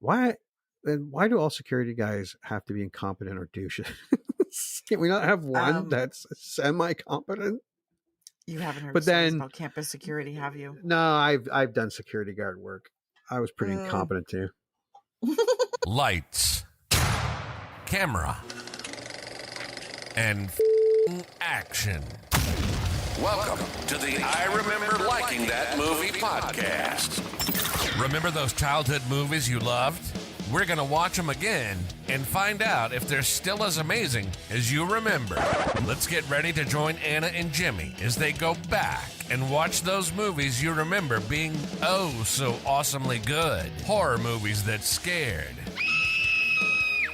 Why? And why do all security guys have to be incompetent or douches? Can we not have one that's semi-competent? You haven't heard But stories then, about campus security, have you? no, I've done security guard work. I was pretty incompetent too. Lights, camera, and action. Welcome to the I Remember Liking That Movie podcast. Remember those childhood movies you loved? We're going to watch them again and find out if they're still as amazing as you remember. Let's get ready to join Anna and Jimmy as they go back and watch those movies you remember being oh so awesomely good. Horror movies that scared.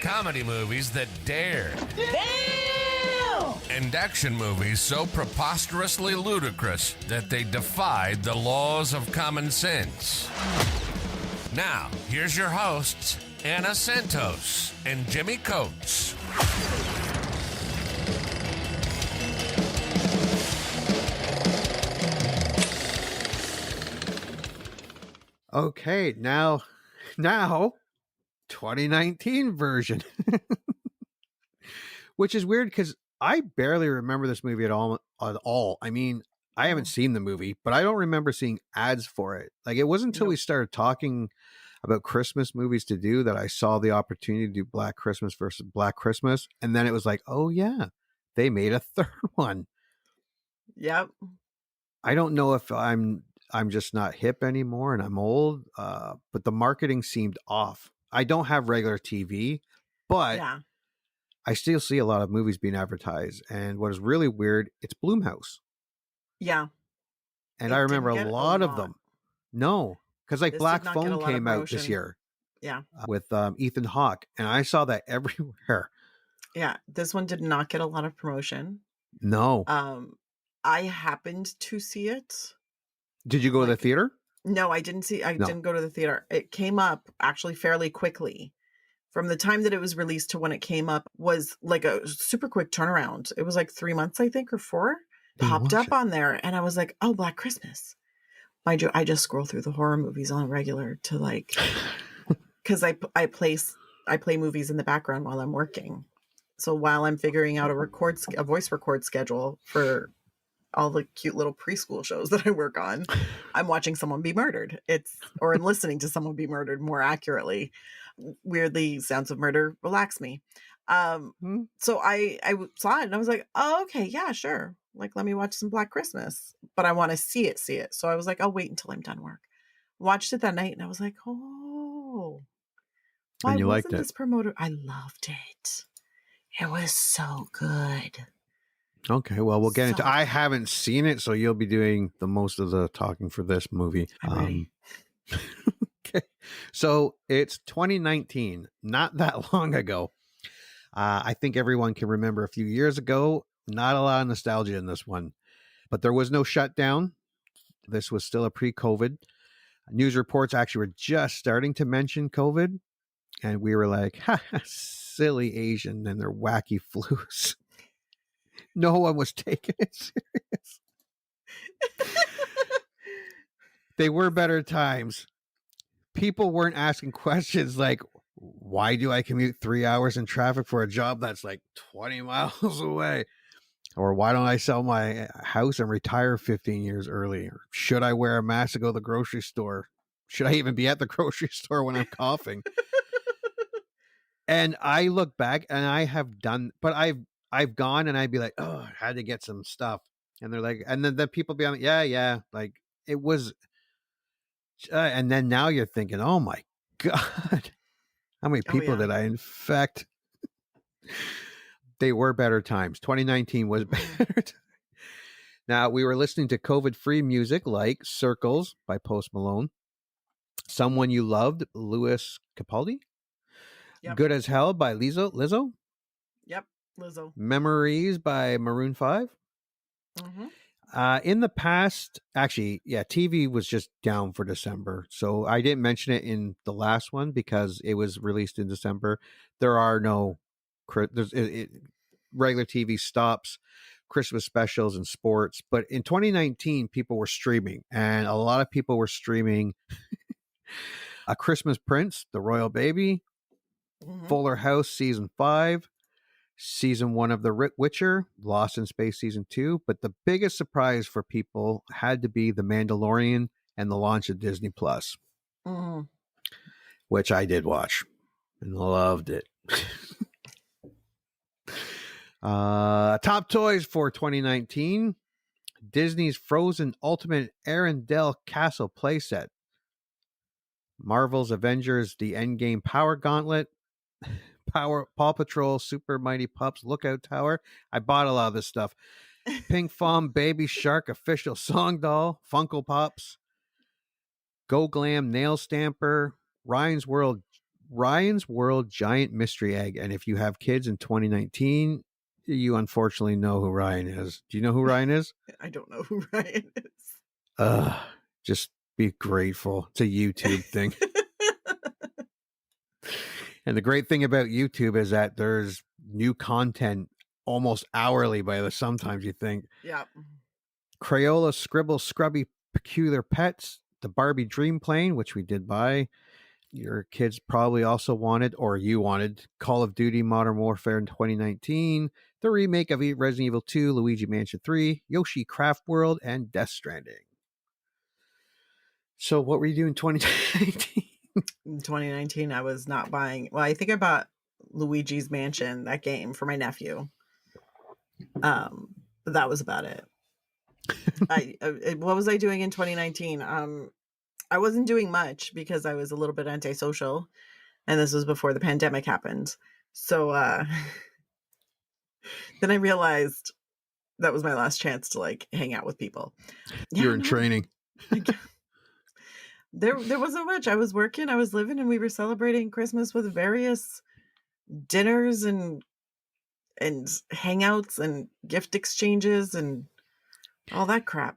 Comedy movies that dared. Damn! And action movies so preposterously ludicrous that they defied the laws of common sense. Now, here's your hosts, Anna Santos and Jimmy Coates. Okay, now 2019 version. Which is weird because I barely remember this movie at all. I mean, I haven't seen the movie, but I don't remember seeing ads for it. Like, it wasn't until we started talking about Christmas movies to do that I saw the opportunity to do Black Christmas versus Black Christmas. And then it was like, oh yeah, they made a third one. Yep. I don't know if I'm just not hip anymore and I'm old, but the marketing seemed off. I don't have regular TV, but Yeah. I still see a lot of movies being advertised. And what is really weird, it's Blumhouse. Yeah. And It I remember didn't a get lot a of lot. them. No, because like This Black did not get a Phone lot of came out this promotion. year Yeah. with Ethan Hawke, and I saw that everywhere. Yeah. This one did not get a lot of promotion. No. I happened to see it. Did you go to the theater? No, I didn't go to the theater. It came up actually fairly quickly. From the time that it was released to when it came up was like a super quick turnaround. It was like 3 months, I think, or 4. Popped up on there, and I was like, "Oh, Black Christmas." Mind you, I just scroll through the horror movies on regular to like, because I play movies in the background while I'm working. So while I'm figuring out a voice record schedule for all the cute little preschool shows that I work on, I'm watching someone be murdered. Or I'm listening to someone be murdered more accurately. Weirdly, sounds of murder relax me. So I saw it and I was like, oh, okay, yeah, sure. Like, let me watch some Black Christmas, but I want to see it. So I was like, I'll wait until I'm done work. Watched it that night and I was like, oh, why And you wasn't liked it? this promoted? I loved it. It was so good. Okay, well, we'll get into. I haven't seen it, so you'll be doing the most of the talking for this movie. I'm ready. Okay, so it's 2019, not that long ago. I think everyone can remember a few years ago. Not a lot of nostalgia in this one, but there was no shutdown. This was still a pre-COVID. News reports actually were just starting to mention COVID, and we were like, ha, silly Asian and their wacky flus. No one was taking it serious. They were better times. People weren't asking questions like, why do I commute 3 hours in traffic for a job that's like 20 miles away? Or why don't I sell my house and retire 15 years early? Or should I wear a mask to go to the grocery store? Should I even be at the grocery store when I'm coughing? And I look back and I have done, but I've gone and I'd be like, oh, I had to get some stuff. And they're like, and then the people be like, yeah. Like it was. And then now you're thinking, oh my God, how many people did I infect? They were better times. 2019 was better. Now, we were listening to COVID-free music like Circles by Post Malone, Someone You Loved, Louis Capaldi, Good as Hell by Lizzo. Yep, Lizzo. Memories by Maroon 5. Mm-hmm. In the past, actually, yeah, TV was just down for December. So I didn't mention it in the last one because it was released in December. There are no regular TV stops, Christmas specials and sports. But in 2019, people were streaming, and a lot of people were streaming A Christmas Prince, The Royal Baby, Mhm. Fuller House Season 5, Season 1 of The Witcher, Lost in Space Season 2. But the biggest surprise for people had to be The Mandalorian and the launch of Disney Plus, Mhm. which I did watch and loved it. Top toys for 2019. Disney's Frozen Ultimate Arendelle Castle playset. Marvel's Avengers The Endgame Power Gauntlet. Paw Patrol Super Mighty Pups Lookout Tower. I bought a lot of this stuff. Pink Farm Baby Shark Official Song Doll. Funko Pops. Go Glam Nail Stamper. Ryan's World Giant Mystery Egg. And if you have kids in 2019, you unfortunately know who Ryan is. Do you know who Ryan is? I don't know who Ryan is. Just be grateful. It's a YouTube thing. And the great thing about YouTube is that there's new content almost hourly by the sometimes you think. Yeah. Crayola Scribble Scrubby Peculiar Pets, the Barbie Dream Plane, which we did buy. Your kids probably also wanted, or you wanted, Call of Duty Modern Warfare in 2019, the remake of Resident Evil 2, Luigi Mansion 3, Yoshi Craft World, and Death Stranding. So what were you doing in 2019? In 2019, I was not buying. Well, I think I bought Luigi's Mansion, that game, for my nephew. But that was about it. What was I doing in 2019? I wasn't doing much because I was a little bit antisocial, and this was before the pandemic happened. So then I realized that was my last chance to like hang out with people. You're in training. There wasn't much. I was working, I was living, and we were celebrating Christmas with various dinners and hangouts and gift exchanges and all that crap.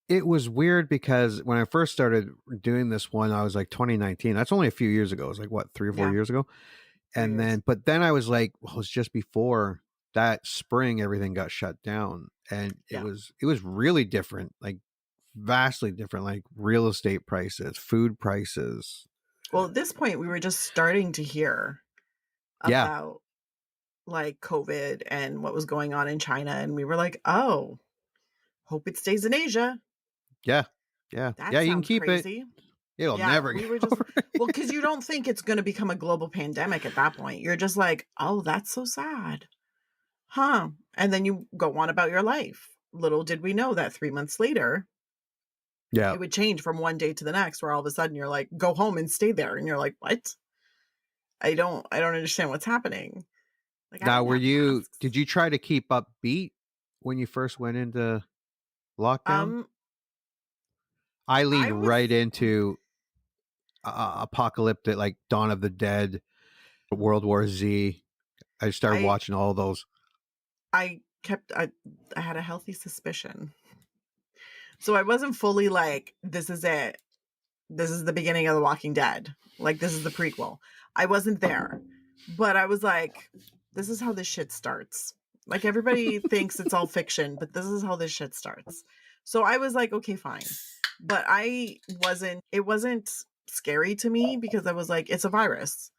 It was weird because when I first started doing this one, I was like 2019. That's only a few years ago. It was like what, 3 or 4 years ago. And but then I was like, well, it was just before that spring, everything got shut down, and it was really different, like vastly different, like real estate prices, food prices. Well, at this point, we were just starting to hear about like COVID and what was going on in China, and we were like, oh, hope it stays in Asia. Yeah. That you can keep crazy. It'll never we were just well, because you don't think it's going to become a global pandemic at that point. You're just like, oh, that's so sad, huh? And then you go on about your life. Little did we know that 3 months later, it would change from one day to the next, where all of a sudden you're like, go home and stay there, and you're like, what? I don't understand what's happening. Like, now, did you try to keep upbeat when you first went into lockdown? I leaned right into apocalyptic, like Dawn of the Dead, World War Z. I started watching all those. I had a healthy suspicion. So I wasn't fully like, this is it. This is the beginning of The Walking Dead. Like, this is the prequel. I wasn't there. But I was like, this is how this shit starts. Like, everybody thinks it's all fiction, but this is how this shit starts. So I was like, okay, fine. But it wasn't scary to me because I was like, it's a virus.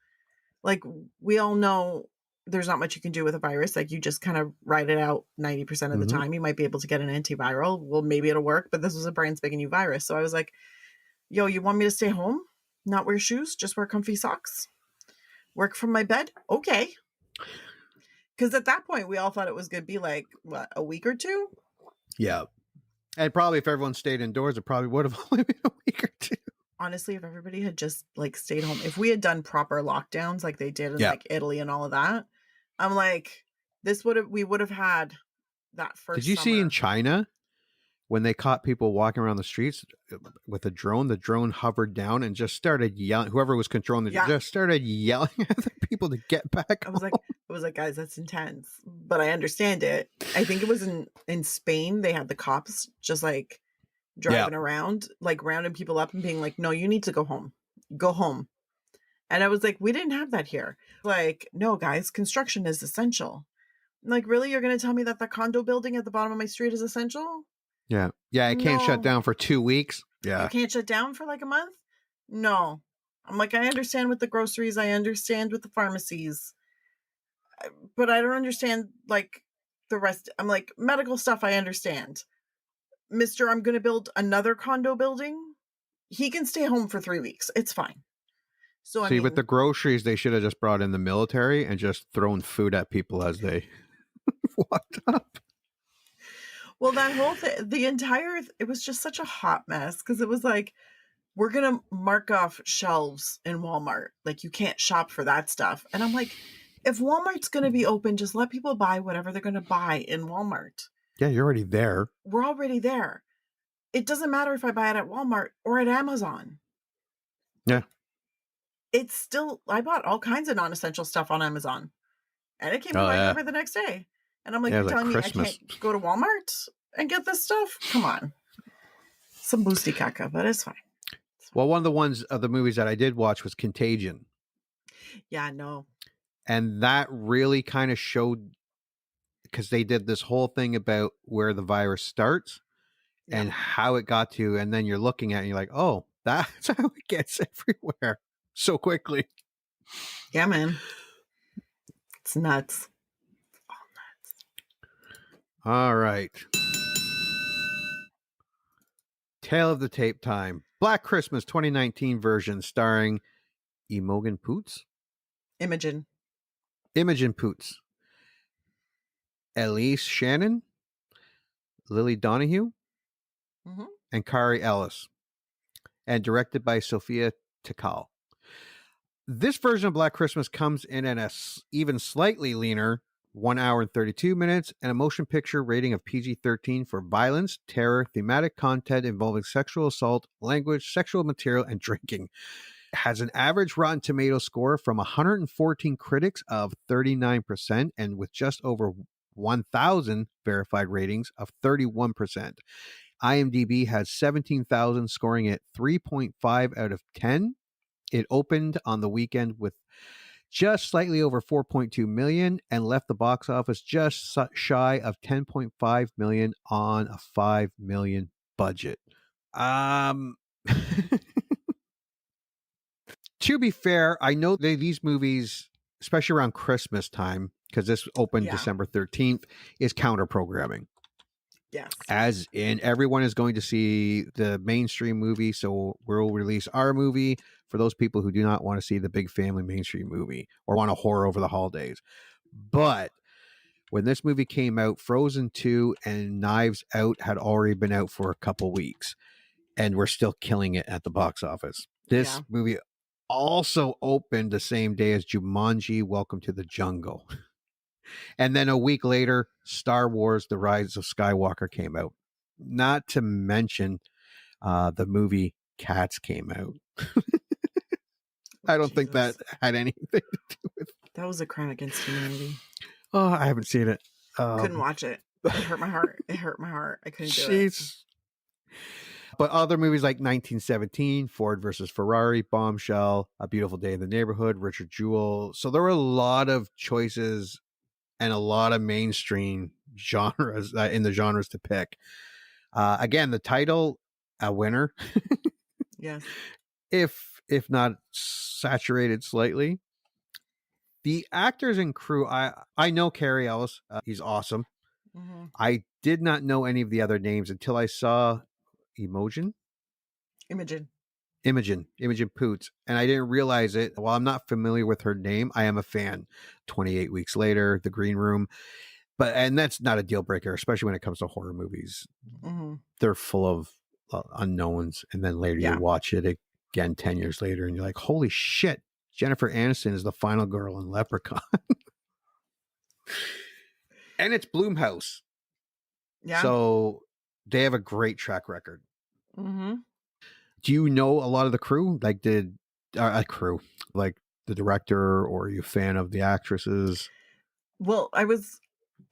Like, we all know there's not much you can do with a virus. Like, you just kind of ride it out 90% of the time. You might be able to get an antiviral. Well, maybe it'll work, but this was a brand spanking new virus. So I was like, yo, you want me to stay home? Not wear shoes? Just wear comfy socks? Work from my bed? Okay. Because at that point, we all thought it was going to be like, what, a week or two? Yeah. And probably if everyone stayed indoors, it probably would have only been a week or two. Honestly, if everybody had just like stayed home, if we had done proper lockdowns like they did in like Italy and all of that, I'm like, we would have had that first. Did you see in China when they caught people walking around the streets with a drone? The drone hovered down and just started yelling. Whoever was controlling just started yelling at the people to get back. I was like, guys, that's intense, but I understand it. I think it was in Spain. They had the cops just like driving around, like rounding people up and being like, no, you need to go home. Go home. And I was like, we didn't have that here. Like, no, guys, construction is essential. I'm like, really? You're going to tell me that the condo building at the bottom of my street is essential? Yeah. Yeah. It can't shut down for 2 weeks. Yeah. You can't shut down for like a month? No. I'm like, I understand with the groceries, I understand with the pharmacies, but I don't understand like the rest. I'm like, medical stuff, I understand. Mister, I'm going to build another condo building. He can stay home for 3 weeks. It's fine. So, I See, with the mean, groceries, they should have just brought in the military and just thrown food at people as they walked up. well, that whole thing, it was just such a hot mess because it was like, we're going to mark off shelves in Walmart. Like, you can't shop for that stuff. And I'm like, if Walmart's going to be open, just let people buy whatever they're going to buy in Walmart. Yeah, you're already there. We're already there. It doesn't matter if I buy it at Walmart or at Amazon. Yeah. It's still, I bought all kinds of non-essential stuff on Amazon and it came to Oh, my yeah. door the next day. And I'm like, Yeah, you're it was like telling me I Christmas. can't go to Walmart and get this stuff? Come on. Some boosty caca, but it's fine. Well, one of the ones of the movies that I did watch was Contagion. Yeah, no. And that really kind of showed, because they did this whole thing about where the virus starts Yeah. and how it got to, and then you're looking at it and you're like, oh, that's how it gets everywhere so quickly. Yeah, man. It's nuts. All nuts. All right. Tale of the Tape time. Black Christmas 2019 version starring Imogen Poots, Imogen. Poots, Elise Shannon, Lily Donahue, Mm-hmm. and Kari Ellis, and directed by Sophia Tikal. This version of Black Christmas comes in at a even slightly leaner 1 hour and 32 minutes and a motion picture rating of PG-13 for violence, terror, thematic content involving sexual assault, language, sexual material, and drinking. It has an average Rotten Tomatoes score from 114 critics of 39% and with just over 1,000 verified ratings of 31%. IMDb has 17,000, scoring at 3.5 out of 10. It opened on the weekend with just slightly over 4.2 million and left the box office just shy of 10.5 million on a 5 million budget. To be fair, I know these movies, especially around Christmas time, because this opened December 13th, is counter programming. Yes. As in, everyone is going to see the mainstream movie, so we'll release our movie for those people who do not want to see the big family mainstream movie or want a horror over the holidays. But when this movie came out, Frozen 2 and Knives Out had already been out for a couple weeks, and we're still killing it at the box office. This movie also opened the same day as Jumanji: Welcome to the Jungle. And then a week later, Star Wars: The Rise of Skywalker came out. Not to mention the movie Cats came out. I don't think that had anything to do with it. That was a crime against humanity. Oh, I haven't seen it. Couldn't watch it. It hurt my heart. It hurt my heart. I couldn't do it. But other movies like 1917, Ford versus Ferrari, Bombshell, A Beautiful Day in the Neighborhood, Richard Jewell. So there were a lot of choices and a lot of mainstream genres in the genres to pick. Again, the title, a winner. Yes. If not saturated slightly. The actors and crew, I know Kari Ellis. He's awesome. Mm-hmm. I did not know any of the other names until I saw Imogen Poots, and I didn't realize it. While I'm not familiar with her name, I am a fan. 28 Weeks Later, The Green Room, and that's not a deal breaker, especially when it comes to horror movies. Mm-hmm. They're full of unknowns, and then later you watch it again 10 years later, and you're like, holy shit, Jennifer Aniston is the final girl in Leprechaun. And it's Blumhouse. Yeah. So they have a great track record. Mm-hmm. Do you know a lot of the crew? Like the director, or are you a fan of the actresses? Well,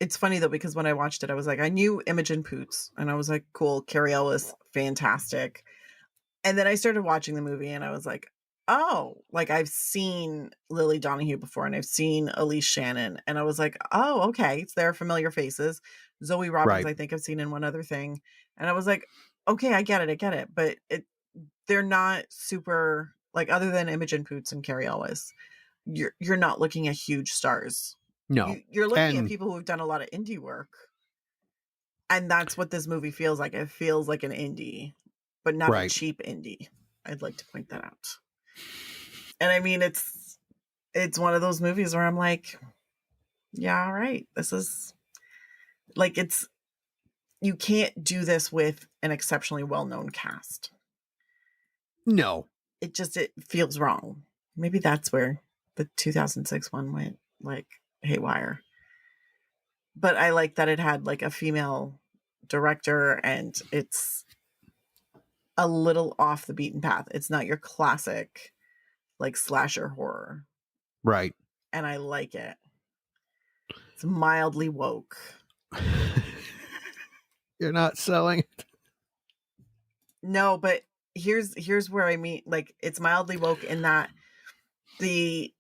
it's funny though, because when I watched it, I was like, I knew Imogen Poots and I was like, cool. Kari Ellis, fantastic. And then I started watching the movie and I was like, oh, like I've seen Lily Donahue before and I've seen Elise Shannon. And I was like, oh, okay. They're familiar faces. Zoe Robbins, I think I've seen in one other thing. And I was like, okay, I get it. But they're not super like other than Imogen Poots and Carrie Elwes, you're not looking at huge stars. No. You're looking at And people who've done a lot of indie work. And that's what this movie feels like. It feels like an indie, but not a cheap indie. I'd like to point that out. And I mean, it's one of those movies where I'm like, yeah, all right. This is like, you can't do this with an exceptionally well-known cast. No. It feels wrong. Maybe that's where the 2006 one went like haywire. But I like that it had like a female director and it's a little off the beaten path. It's not your classic like slasher horror. Right. And I like it. It's mildly woke. You're not selling it. No, but here's where I mean, like, it's mildly woke in that the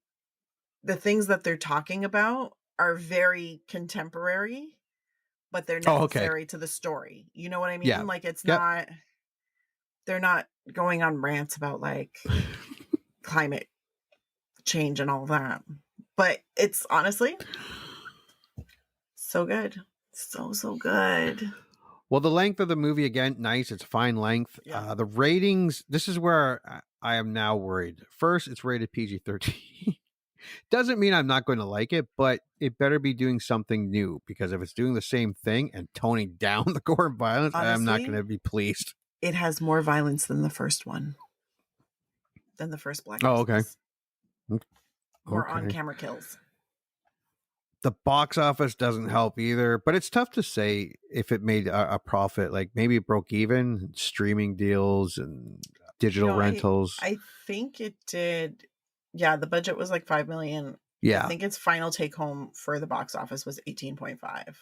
things that they're talking about are very contemporary, but they're necessary to the story. You know what I mean? Yeah. Like, it's not, they're not going on rants about like climate change and all that. But it's honestly so good. So good. Well, the length of the movie, again, nice. It's fine length. Yeah. The ratings, this is where I am now worried. First, it's rated PG-13. Doesn't mean I'm not going to like it, but it better be doing something new, because if it's doing the same thing and toning down the gore and violence, honestly, I'm not going to be pleased. It has more violence than the first one. Than the first Black Christmas. Oh, okay. More on-camera kills. The box office doesn't help either, but it's tough to say if it made a profit. Like maybe it broke even, streaming deals and digital rentals. I think it did. Yeah, the budget was like $5 million. Yeah. I think its final take home for the box office was 18.5.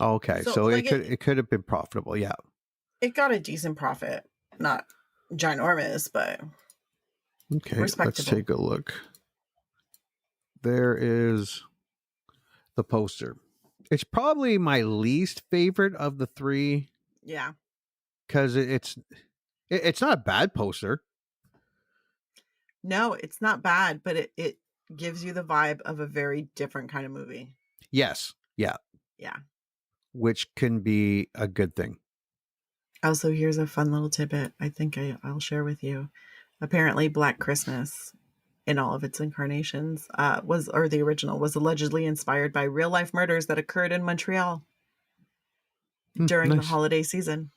Okay, so like it could have been profitable. Yeah. It got a decent profit. Not ginormous, but okay, respectable. Let's take a look. There is the poster. It's probably my least favorite of the three. Yeah. Because it's not a bad poster. No, it's not bad, but it gives you the vibe of a very different kind of movie. Yes. Yeah. Yeah. Which can be a good thing. Also, here's a fun little tidbit I think I'll share with you. Apparently, Black Christmas, in all of its incarnations, the original was allegedly inspired by real life murders that occurred in Montreal during the holiday season.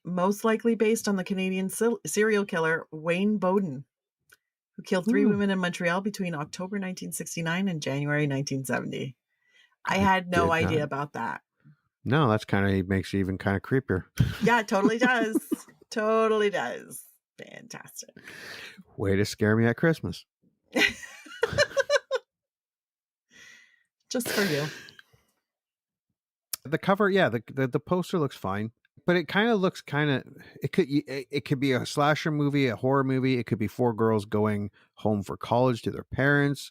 Most likely based on the Canadian serial killer Wayne Bowden, who killed 3 women in Montreal between October 1969 and January 1970. I had no idea about that. No, that's makes it even kind of creepier. Yeah, it totally does. Totally does. Fantastic. Way to scare me at Christmas. Just for you. The cover, yeah, the poster looks fine, but it kind of looks it could be a slasher movie, a horror movie. It could be 4 girls going home for college to their parents.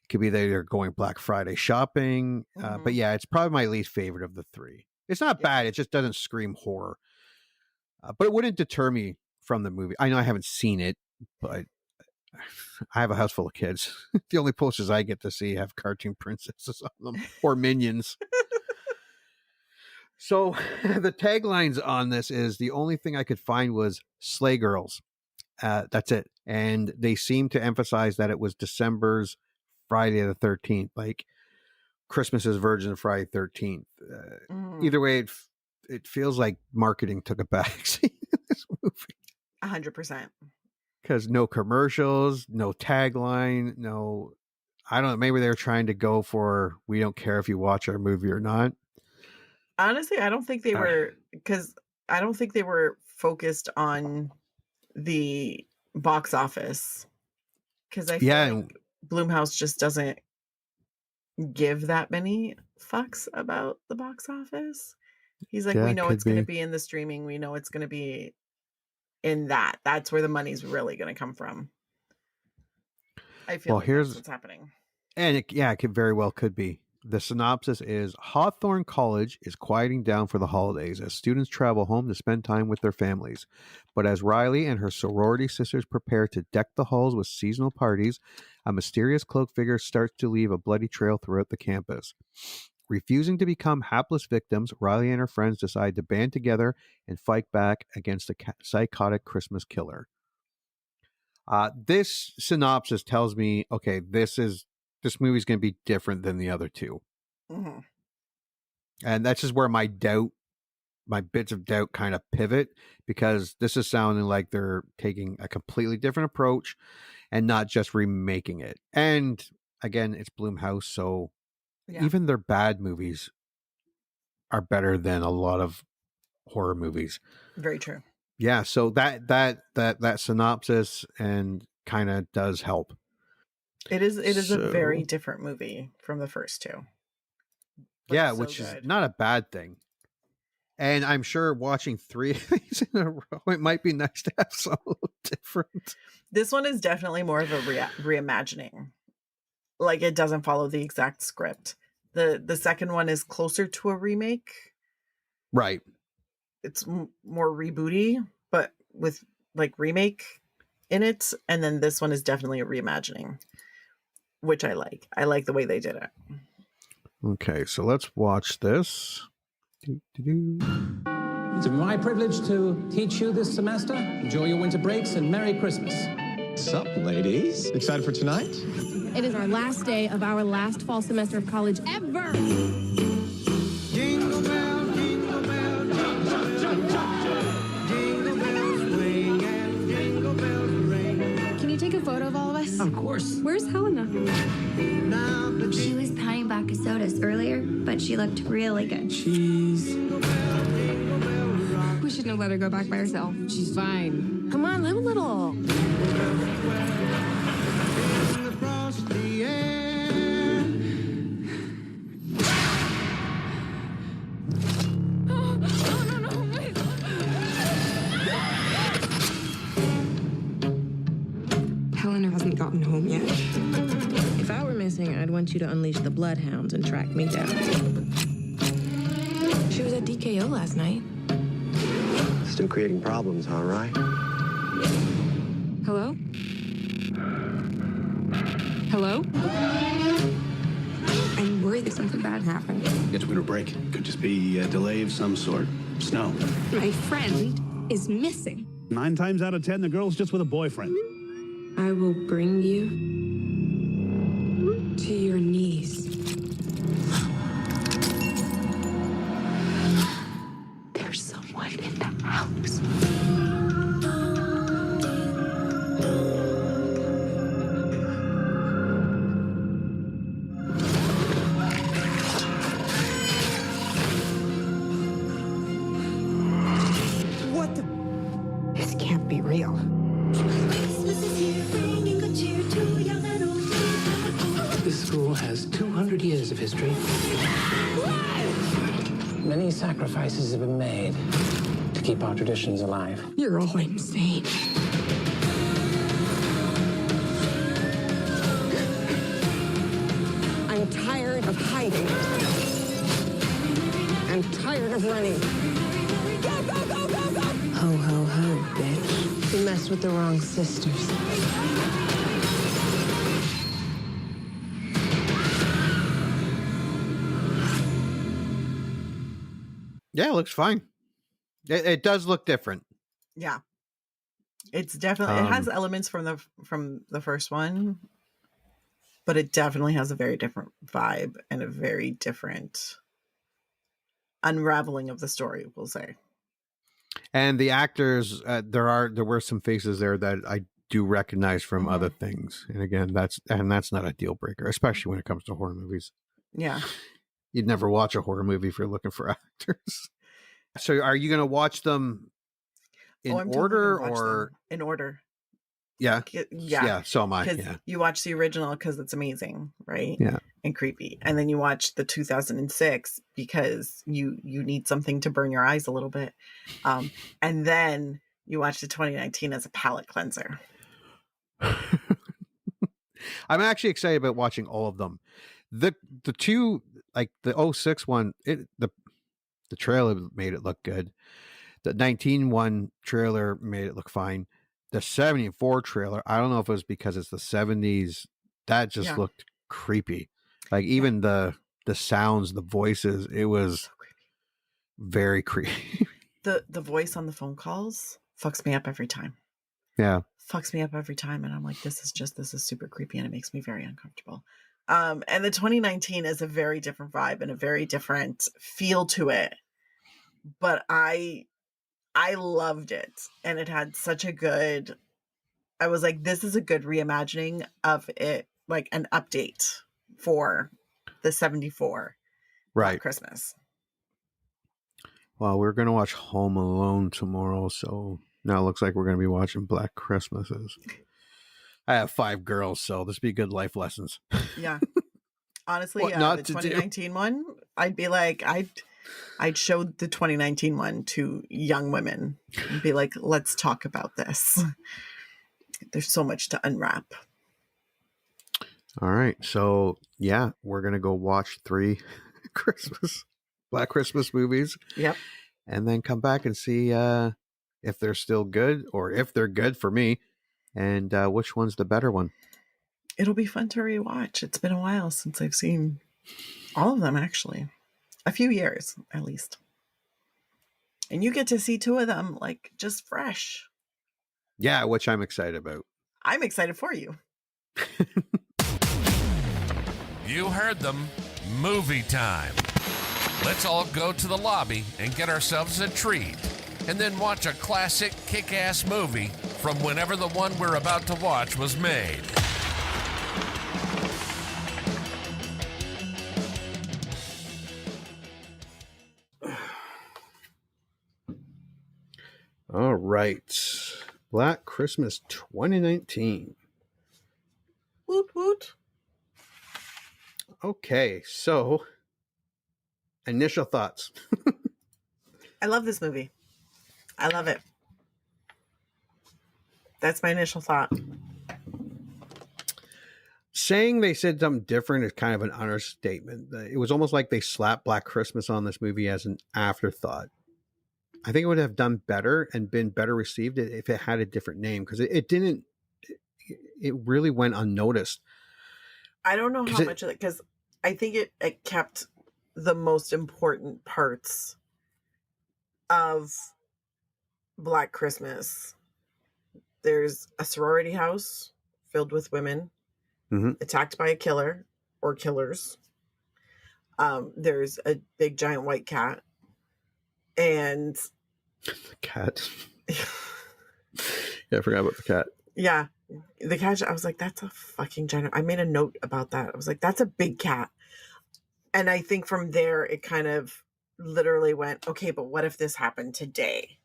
It could be they're going Black Friday shopping. But yeah, it's probably my least favorite of the 3. It's not bad. It just doesn't scream horror. But it wouldn't deter me from the movie. I know I haven't seen it, but I have a house full of kids. The only posters I get to see have cartoon princesses on them or minions. So the taglines on this is, the only thing I could find was Slay Girls. That's it. And they seem to emphasize that it was December's Friday the 13th, like Christmas's version of Friday 13th. Either way, it feels like marketing took a backseat in this movie. 100%. Because no commercials, no tagline, no, I don't know, maybe they're trying to go for, we don't care if you watch our movie or not. Honestly, I don't think they were, because I don't think they were focused on the box office. Because I feel like Blumhouse just doesn't give that many fucks about the box office. He's like, we know it's going to be in the streaming. We know it's going to be in that. That's where the money's really going to come from. I feel like that's what's happening. And it could very well could be. The synopsis is Hawthorne College is quieting down for the holidays as students travel home to spend time with their families. But as Riley and her sorority sisters prepare to deck the halls with seasonal parties, a mysterious cloaked figure starts to leave a bloody trail throughout the campus. Refusing to become hapless victims, Riley and her friends decide to band together and fight back against the psychotic Christmas killer. This synopsis tells me, okay, this movie's going to be different than the other two. Mm-hmm. And that's just where my bits of doubt kind of pivot, because this is sounding like they're taking a completely different approach and not just remaking it. And again, it's Blumhouse, so even their bad movies are better than a lot of horror movies. Very true. Yeah, so that synopsis and kind of does help. It is a very different movie from the first two. Yeah, which is not a bad thing. And I'm sure watching 3 of these in a row, it might be nice to have something different. This one is definitely more of a reimagining. Like, it doesn't follow the exact script. The second one is closer to a remake. Right. It's more rebooty, but with like remake in it. And then this one is definitely a reimagining, which I like. I like the way they did it. Okay, so let's watch this. It's my privilege to teach you this semester. Enjoy your winter breaks and Merry Christmas. What's up, ladies? Excited for tonight? It is our last day of our last fall semester of college ever. Jingle bell, jingle bell, jingle bell, jingle bells swing and jingle bells ring. Can you take a photo of all of us? Of course. Where's Helena? She was pounding vodka sodas earlier, but she looked really good. Cheese. We shouldn't have let her go back by herself. She's fine. Come on, live a little. Across the air. Helena hasn't gotten home yet. If I were missing, I'd want you to unleash the bloodhounds and track me down. She was at DKO last night. Still creating problems, all right? Hello? Hello? I'm worried that something bad happened. It's winter break. Could just be a delay of some sort. Snow. My friend is missing. 9 times out of 10, the girl's just with a boyfriend. I will bring you to your knees. There's someone in the house. What the? This can't be real. This school has 200 years of history. Many sacrifices have been made to keep our traditions alive. You're all insane. I'm tired of hiding. I'm tired of running. Go, go, go, go, go! Ho, ho, ho, bitch. You messed with the wrong sisters. Yeah, it looks fine. It does look different. Yeah. It's definitely it has elements from the first one, but it definitely has a very different vibe and a very different unraveling of the story, we'll say. And the actors, there were some faces there that I do recognize from other things. And again, that's not a deal breaker, especially when it comes to horror movies. Yeah. You'd never watch a horror movie if you're looking for actors. So are you going to watch them in order or in order? Yeah. Yeah. So am I. Because you watch the original because it's amazing, right? Yeah. And creepy. And then you watch the 2006 because you need something to burn your eyes a little bit. And then you watch the 2019 as a palate cleanser. I'm actually excited about watching all of them. The two like the '06 one, the trailer made it look good. The 19 trailer made it look fine. The 74 trailer, I don't know if it was because it's the 70s, that just looked creepy. Like even the sounds, the voices, it was so very creepy. The voice on the phone calls fucks me up every time. Yeah. Fucks me up every time. And I'm like, this is super creepy and it makes me very uncomfortable. And the 2019 is a very different vibe and a very different feel to it. But I loved it. And it had such a good, I was like, this is a good reimagining of it, like an update for the 74 right Christmas. Well, we're going to watch Home Alone tomorrow, so now it looks like we're going to be watching Black Christmases. I have 5 girls, so this would be good life lessons. Yeah. Honestly, What not the to 2019 one, I'd be like, I'd show the 2019 one to young women and be like, let's talk about this. There's so much to unwrap. All right. So, yeah, we're going to go watch 3 Black Christmas movies. Yep. And then come back and see if they're still good or if they're good for me and which one's the better one. It'll be fun to rewatch. It's been a while since I've seen all of them, actually. A few years, at least. And you get to see 2 of them, like, just fresh. Yeah, which I'm excited about. I'm excited for you. You heard them. Movie time. Let's all go to the lobby and get ourselves a treat, and then watch a classic kick-ass movie from whenever the one we're about to watch was made. All right. Black Christmas 2019. Woot woot. Okay, so initial thoughts. I love this movie. I love it. That's my initial thought. Saying they said something different is kind of an understatement. It was almost like they slapped Black Christmas on this movie as an afterthought. I think it would have done better and been better received if it had a different name, because it didn't. It really went unnoticed. I don't know how much of it, because I think it kept the most important parts of Black Christmas. There's a sorority house filled with women attacked by a killer or killers. There's a big giant white cat. And the cat. Yeah, I forgot about the cat. Yeah. The cat, I was like, that's a fucking giant. I made a note about that. I was like, that's a big cat. And I think from there, it kind of literally went, okay, but what if this happened today?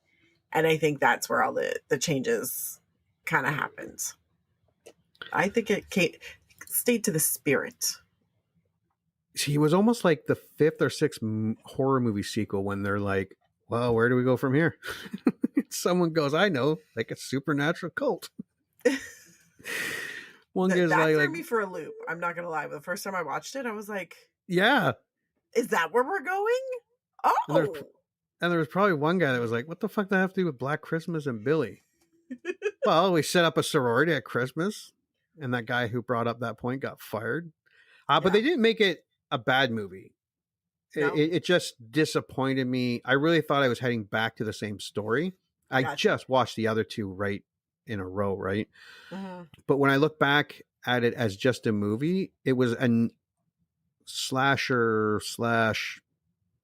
And I think that's where all the changes kind of happened. I think it stayed to the spirit. See, it was almost like the 5th or 6th horror movie sequel when they're like, well, where do we go from here? Someone goes, I know, like a supernatural cult. One That guy's threw like me for a loop. I'm not going to lie. But the first time I watched it, I was like, yeah. Is that where we're going? Oh. And there was probably one guy that was like, what the fuck does that have to do with Black Christmas and Billy? Well, we set up a sorority at Christmas, and that guy who brought up that point got fired. But they didn't make it a bad movie. No. It just disappointed me. I really thought I was heading back to the same story. I just watched the other 2 right in a row, right? But when I look back at it as just a movie, it was a slasher /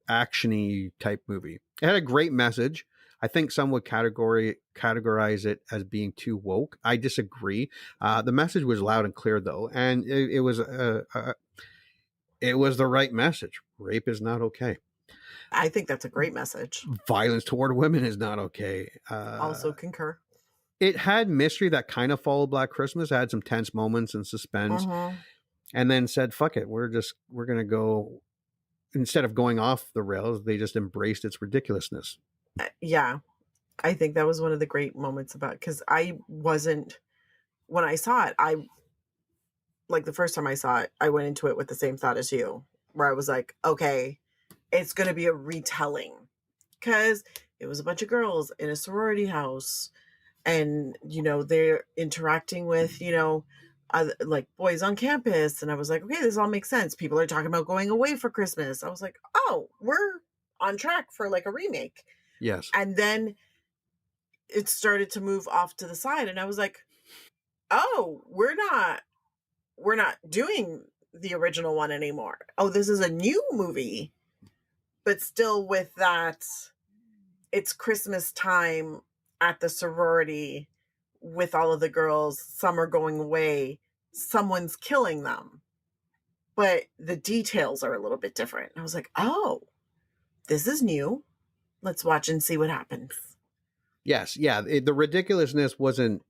actiony type movie. It had a great message. I think some would categorize it as being too woke. I disagree. The message was loud and clear, though, and it was the right message. Rape is not okay. I think that's a great message. Violence toward women is not okay. Also concur. It had mystery that kind of followed Black Christmas. It had some tense moments and suspense, and then said, "Fuck it, we're going to go." Instead of going off the rails, they just embraced its ridiculousness. Yeah, I think that was one of the great moments about, because when I saw it, like the first time I saw it, I went into it with the same thought as you. where I was like, okay, it's going to be a retelling, because it was a bunch of girls in a sorority house, and, you know, they're interacting with, you know, like boys on campus. And I was like, okay, this all makes sense. People are talking about going away for Christmas. I was like, oh, we're on track for like a remake. Yes. And then it started to move off to the side, and I was like, oh, we're not doing the original one anymore. Oh, this is a new movie, but still with that, it's Christmas time at the sorority with all of the girls. Some are going away. Someone's killing them. But the details are a little bit different. I was like, oh, this is new. Let's watch and see what happens. Yes. Yeah. The ridiculousness wasn't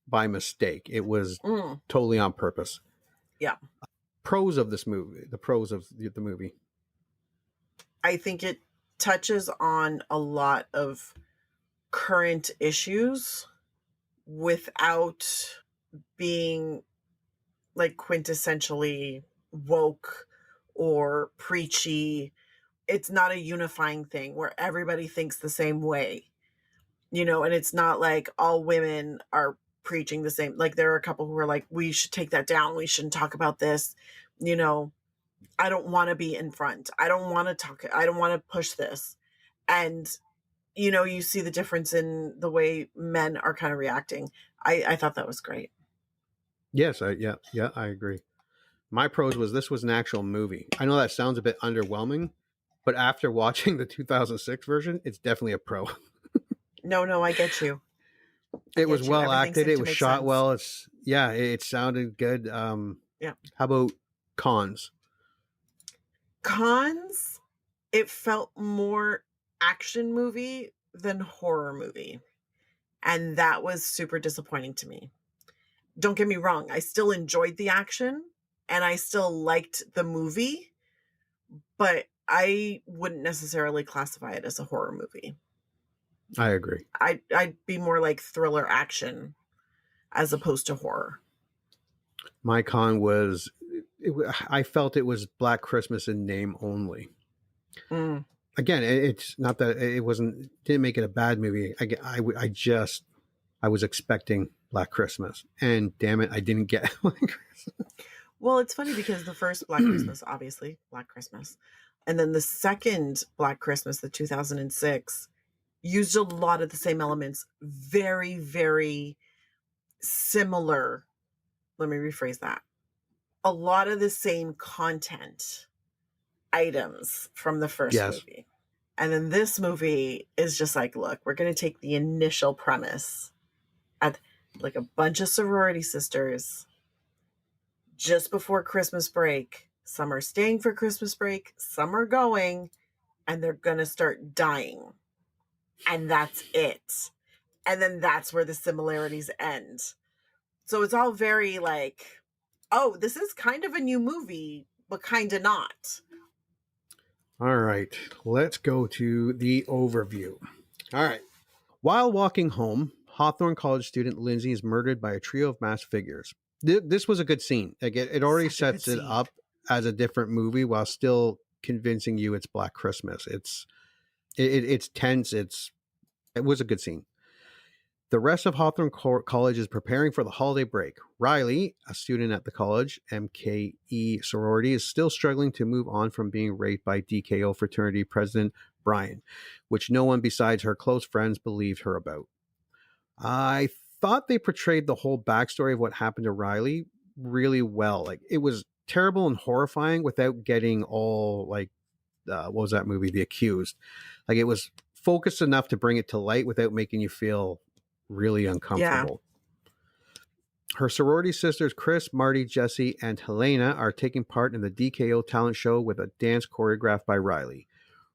by mistake. It was totally on purpose. Yeah. Pros of this movie, the pros of the movie. I think it touches on a lot of current issues without being like quintessentially woke or preachy. It's not a unifying thing where everybody thinks the same way, you know, and it's not like all women are preaching the same. Like, there are a couple who are like, we should take that down. We shouldn't talk about this. You know, I don't want to be in front. I don't want to talk. I don't want to push this. And, you know, you see the difference in the way men are kind of reacting. I thought that was great. Yes. I agree. My pros was this was an actual movie. I know that sounds a bit underwhelming, but after watching the 2006 version, it's definitely a pro. No, I get you. It was well acted. It was shot sense. well. It sounded good. Yeah. How about cons? Cons, it felt more action movie than horror movie. And that was super disappointing to me. Don't get me wrong. I still enjoyed the action and I still liked the movie, but I wouldn't necessarily classify it as a horror movie. I agree. I'd be more like thriller action as opposed to horror. My con was, I felt it was Black Christmas in name only. Again, it's not that it didn't make it a bad movie. I was expecting Black Christmas, and damn it, I didn't get Black Christmas. Well, it's funny because the first Black Christmas, obviously Black Christmas, and then the second Black Christmas, the 2006, used a lot of the same elements. Very, very similar. Let me rephrase that. A lot of the same content items from the first movie. And then this movie is just like, look, we're going to take the initial premise at like a bunch of sorority sisters just before Christmas break. Some are staying for Christmas break, some are going, and they're going to start dying. And that's it. And then that's where the similarities end. So it's all very like, oh, this is kind of a new movie, but kind of not. All right, let's go to the overview. All right. While walking home, Hawthorne College student Lindsay is murdered by a trio of masked figures. This was a good scene. Like it already sets it up as a different movie while still convincing you it's Black Christmas. It's tense. It was a good scene. The rest of Hawthorne College is preparing for the holiday break. Riley, a student at the college, MKE sorority, is still struggling to move on from being raped by DKO fraternity president Brian, which no one besides her close friends believed her about. I thought they portrayed the whole backstory of what happened to Riley really well. Like, it was terrible and horrifying without getting all like, what was that movie? The Accused. Like, it was focused enough to bring it to light without making you feel really uncomfortable. Yeah. Her sorority sisters, Chris, Marty, Jesse, and Helena, are taking part in the DKO talent show with a dance choreographed by Riley.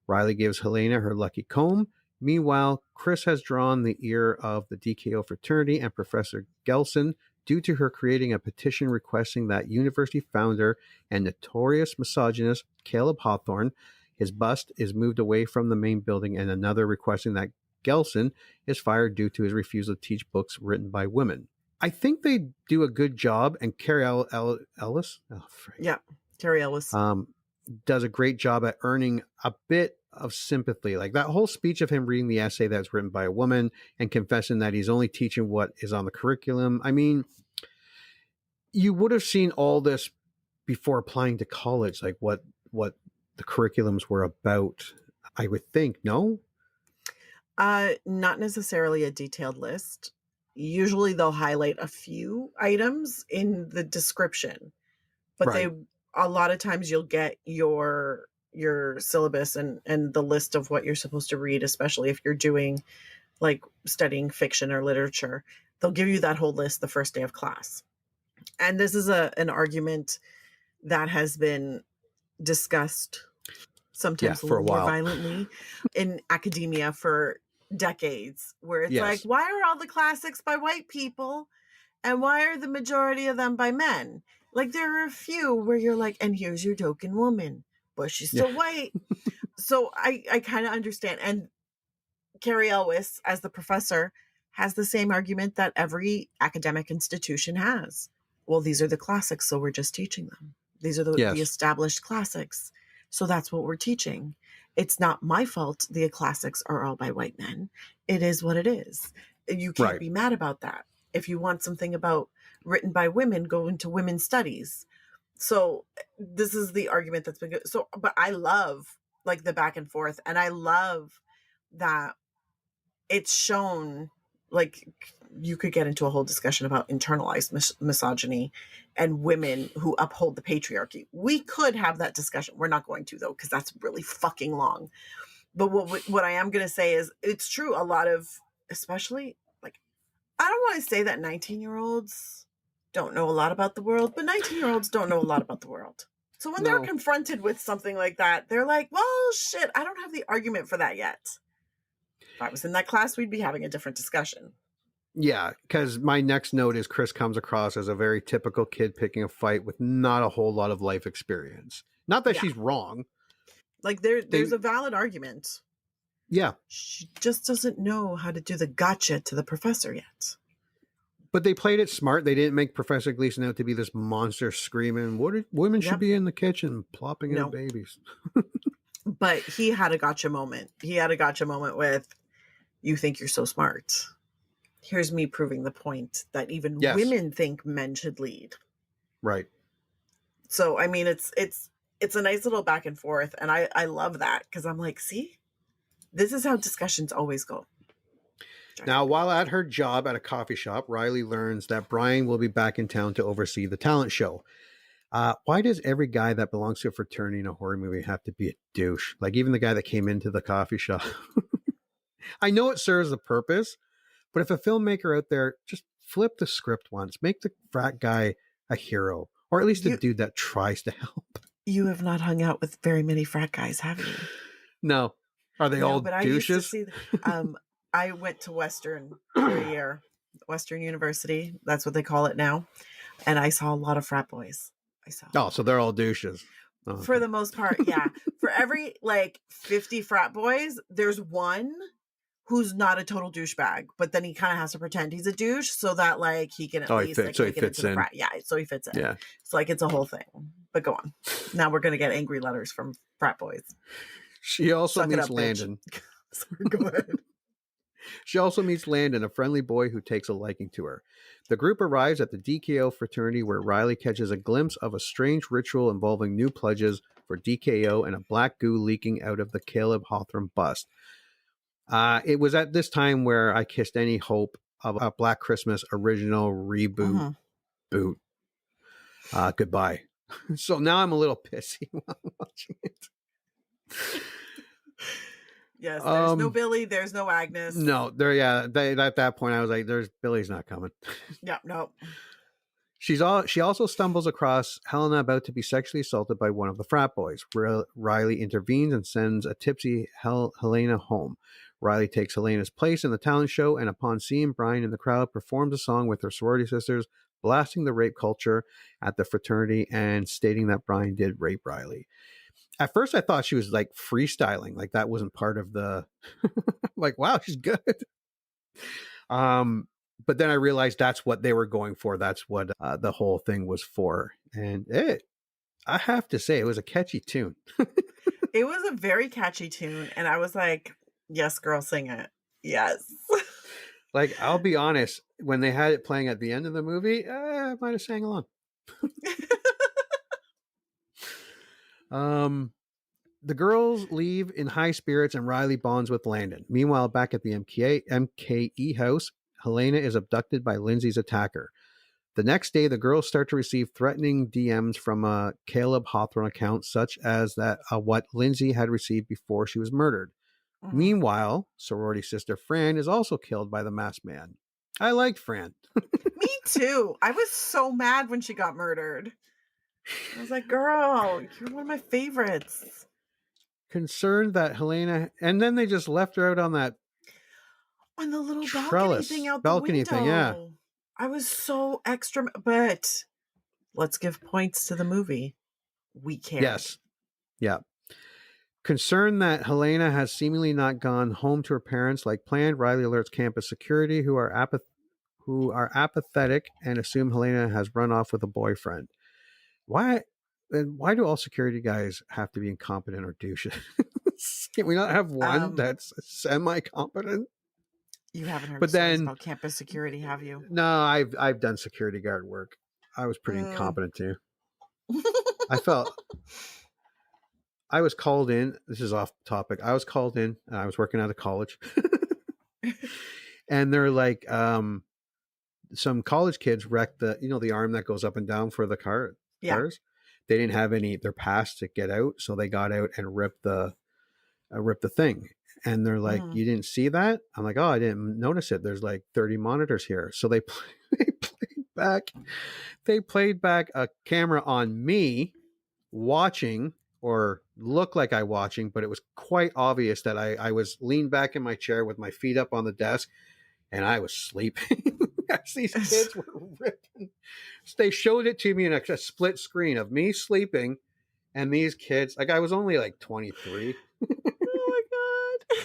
Riley gives Helena her lucky comb. Meanwhile, Chris has drawn the ear of the DKO fraternity and Professor Gelson due to her creating a petition requesting that university founder and notorious misogynist Caleb Hawthorne, his bust is moved away from the main building, and another requesting that Gelson is fired due to his refusal to teach books written by women. I think they do a good job, and Carrie Ellis. Yeah, Carrie Ellis. does a great job at earning a bit of sympathy. Like that whole speech of him reading the essay that's written by a woman and confessing that he's only teaching what is on the curriculum. I mean, you would have seen all this before applying to college, like what the curriculums were about, I would think. No? Not necessarily a detailed list. Usually they'll highlight a few items in the description, but Right. a lot of times you'll get your syllabus and the list of what you're supposed to read, especially if you're doing like studying fiction or literature. They'll give you that whole list the first day of class. And this is an argument that has been discussed sometimes a for a little more while. violently in academia for decades, where it's Yes. like, why are all the classics by white people and why are the majority of them by men? Like there are a few where you're like, and here's your token woman, but she's still white. So I kind of understand. And Carrie Elwes, as the professor, has the same argument that every academic institution has. Well, these are the classics, so we're just teaching them. These are the established classics. So that's what we're teaching. It's not my fault the classics are all by white men. It is what it is. You can't be mad about that. If you want something about written by women, go into women's studies. So this is the argument that's been good. So, but I love like the back and forth, and I love that it's shown. Like you could get into a whole discussion about internalized misogyny and women who uphold the patriarchy. We could have that discussion. We're not going to though, because that's really fucking long. But what I am going to say is it's true. A lot of, especially like, I don't want to say that 19-year-olds don't know a lot about the world, but 19-year-olds don't know a lot about the world. So when they're confronted with something like that, they're like, well, shit, I don't have the argument for that yet. If I was in that class, we'd be having a different discussion. Yeah, because my next note is Chris comes across as a very typical kid picking a fight with not a whole lot of life experience. Not that she's wrong. Like there's a valid argument. Yeah. She just doesn't know how to do the gotcha to the professor yet. But they played it smart. They didn't make Professor Gleason out to be this monster screaming, women should be in the kitchen plopping out babies. But he had a gotcha moment. He had a gotcha moment with, you think you're so smart. Here's me proving the point that even women think men should lead. Right. So, I mean, it's a nice little back and forth. And I love that because I'm like, see, this is how discussions always go. Now, while at her job at a coffee shop, Riley learns that Brian will be back in town to oversee the talent show. Why does every guy that belongs to a fraternity in a horror movie have to be a douche? Like even the guy that came into the coffee shop. I know it serves a purpose, but if a filmmaker out there, just flip the script once, make the frat guy a hero, or at least a dude that tries to help. You have not hung out with very many frat guys, have you? No. Are they all douches? I went to Western for a year, Western University. That's what they call it now. And I saw a lot of frat boys. So they're all douches. Oh, for the most part, yeah. For every 50 frat boys, there's one who's not a total douchebag, but then he kind of has to pretend he's a douche so that he can at least he fits in. Frat. Yeah, so he fits in. Yeah. So it's a whole thing. But go on. Now we're gonna get angry letters from frat boys. She also meets Landon. Sorry, go ahead. She also meets Landon, a friendly boy who takes a liking to her. The group arrives at the DKO fraternity where Riley catches a glimpse of a strange ritual involving new pledges for DKO and a black goo leaking out of the Caleb Hawthorne bust. It was at this time where I kissed any hope of a Black Christmas original reboot. Goodbye. So now I'm a little pissy while watching it. Yes, there's no Billy, there's no Agnes. No, at that point I was like, Billy's not coming. Yeah, no. She also stumbles across Helena about to be sexually assaulted by one of the frat boys. Riley intervenes and sends a tipsy Helena home. Riley takes Helena's place in the talent show, and upon seeing Brian in the crowd, performs a song with her sorority sisters, blasting the rape culture at the fraternity and stating that Brian did rape Riley. At first, I thought she was freestyling, that wasn't part of the. Wow, she's good. But then I realized that's what they were going for. That's what the whole thing was for, and I have to say, it was a catchy tune. It was a very catchy tune, and I was like, yes, girl, sing it. Yes. Like, I'll be honest, when they had it playing at the end of the movie, I might have sang along. The girls leave in high spirits and Riley bonds with Landon. Meanwhile, back at the MKE house, Helena is abducted by Lindsay's attacker. The next day, the girls start to receive threatening DMs from a Caleb Hawthorne account, such as that what Lindsay had received before she was murdered. Mm-hmm. Meanwhile, sorority sister Fran is also killed by the masked man. I liked Fran. Me too. I was so mad when she got murdered. I was like, girl, you're one of my favorites. Concerned that Helena, and then they just left her out on that on the little trellis, balcony thing out balcony the window. thing, yeah. I was so extra, but let's give points to the movie. We care. Yes. Yeah. Concerned that Helena has seemingly not gone home to her parents like planned, Riley alerts campus security who are apathetic and assume Helena has run off with a boyfriend. Why do all security guys have to be incompetent or douches? Can we not have one that's semi-competent? You haven't heard but stories then, about campus security, have you? No, I've done security guard work. I was pretty incompetent too. I was called in. This is off topic. I was called in. I was working out of college. And they're like, some college kids wrecked the arm that goes up and down for the cars. They didn't have their pass to get out. So they got out and ripped the thing. And they're like, you didn't see that? I'm like, oh, I didn't notice it. There's like 30 monitors here. So they played back a camera on me watching, or looked like I watching, but it was quite obvious that I was leaned back in my chair with my feet up on the desk and I was sleeping. As these kids were ripping. They showed it to me in a split screen of me sleeping and these kids. Like, I was only like 23. Oh my God.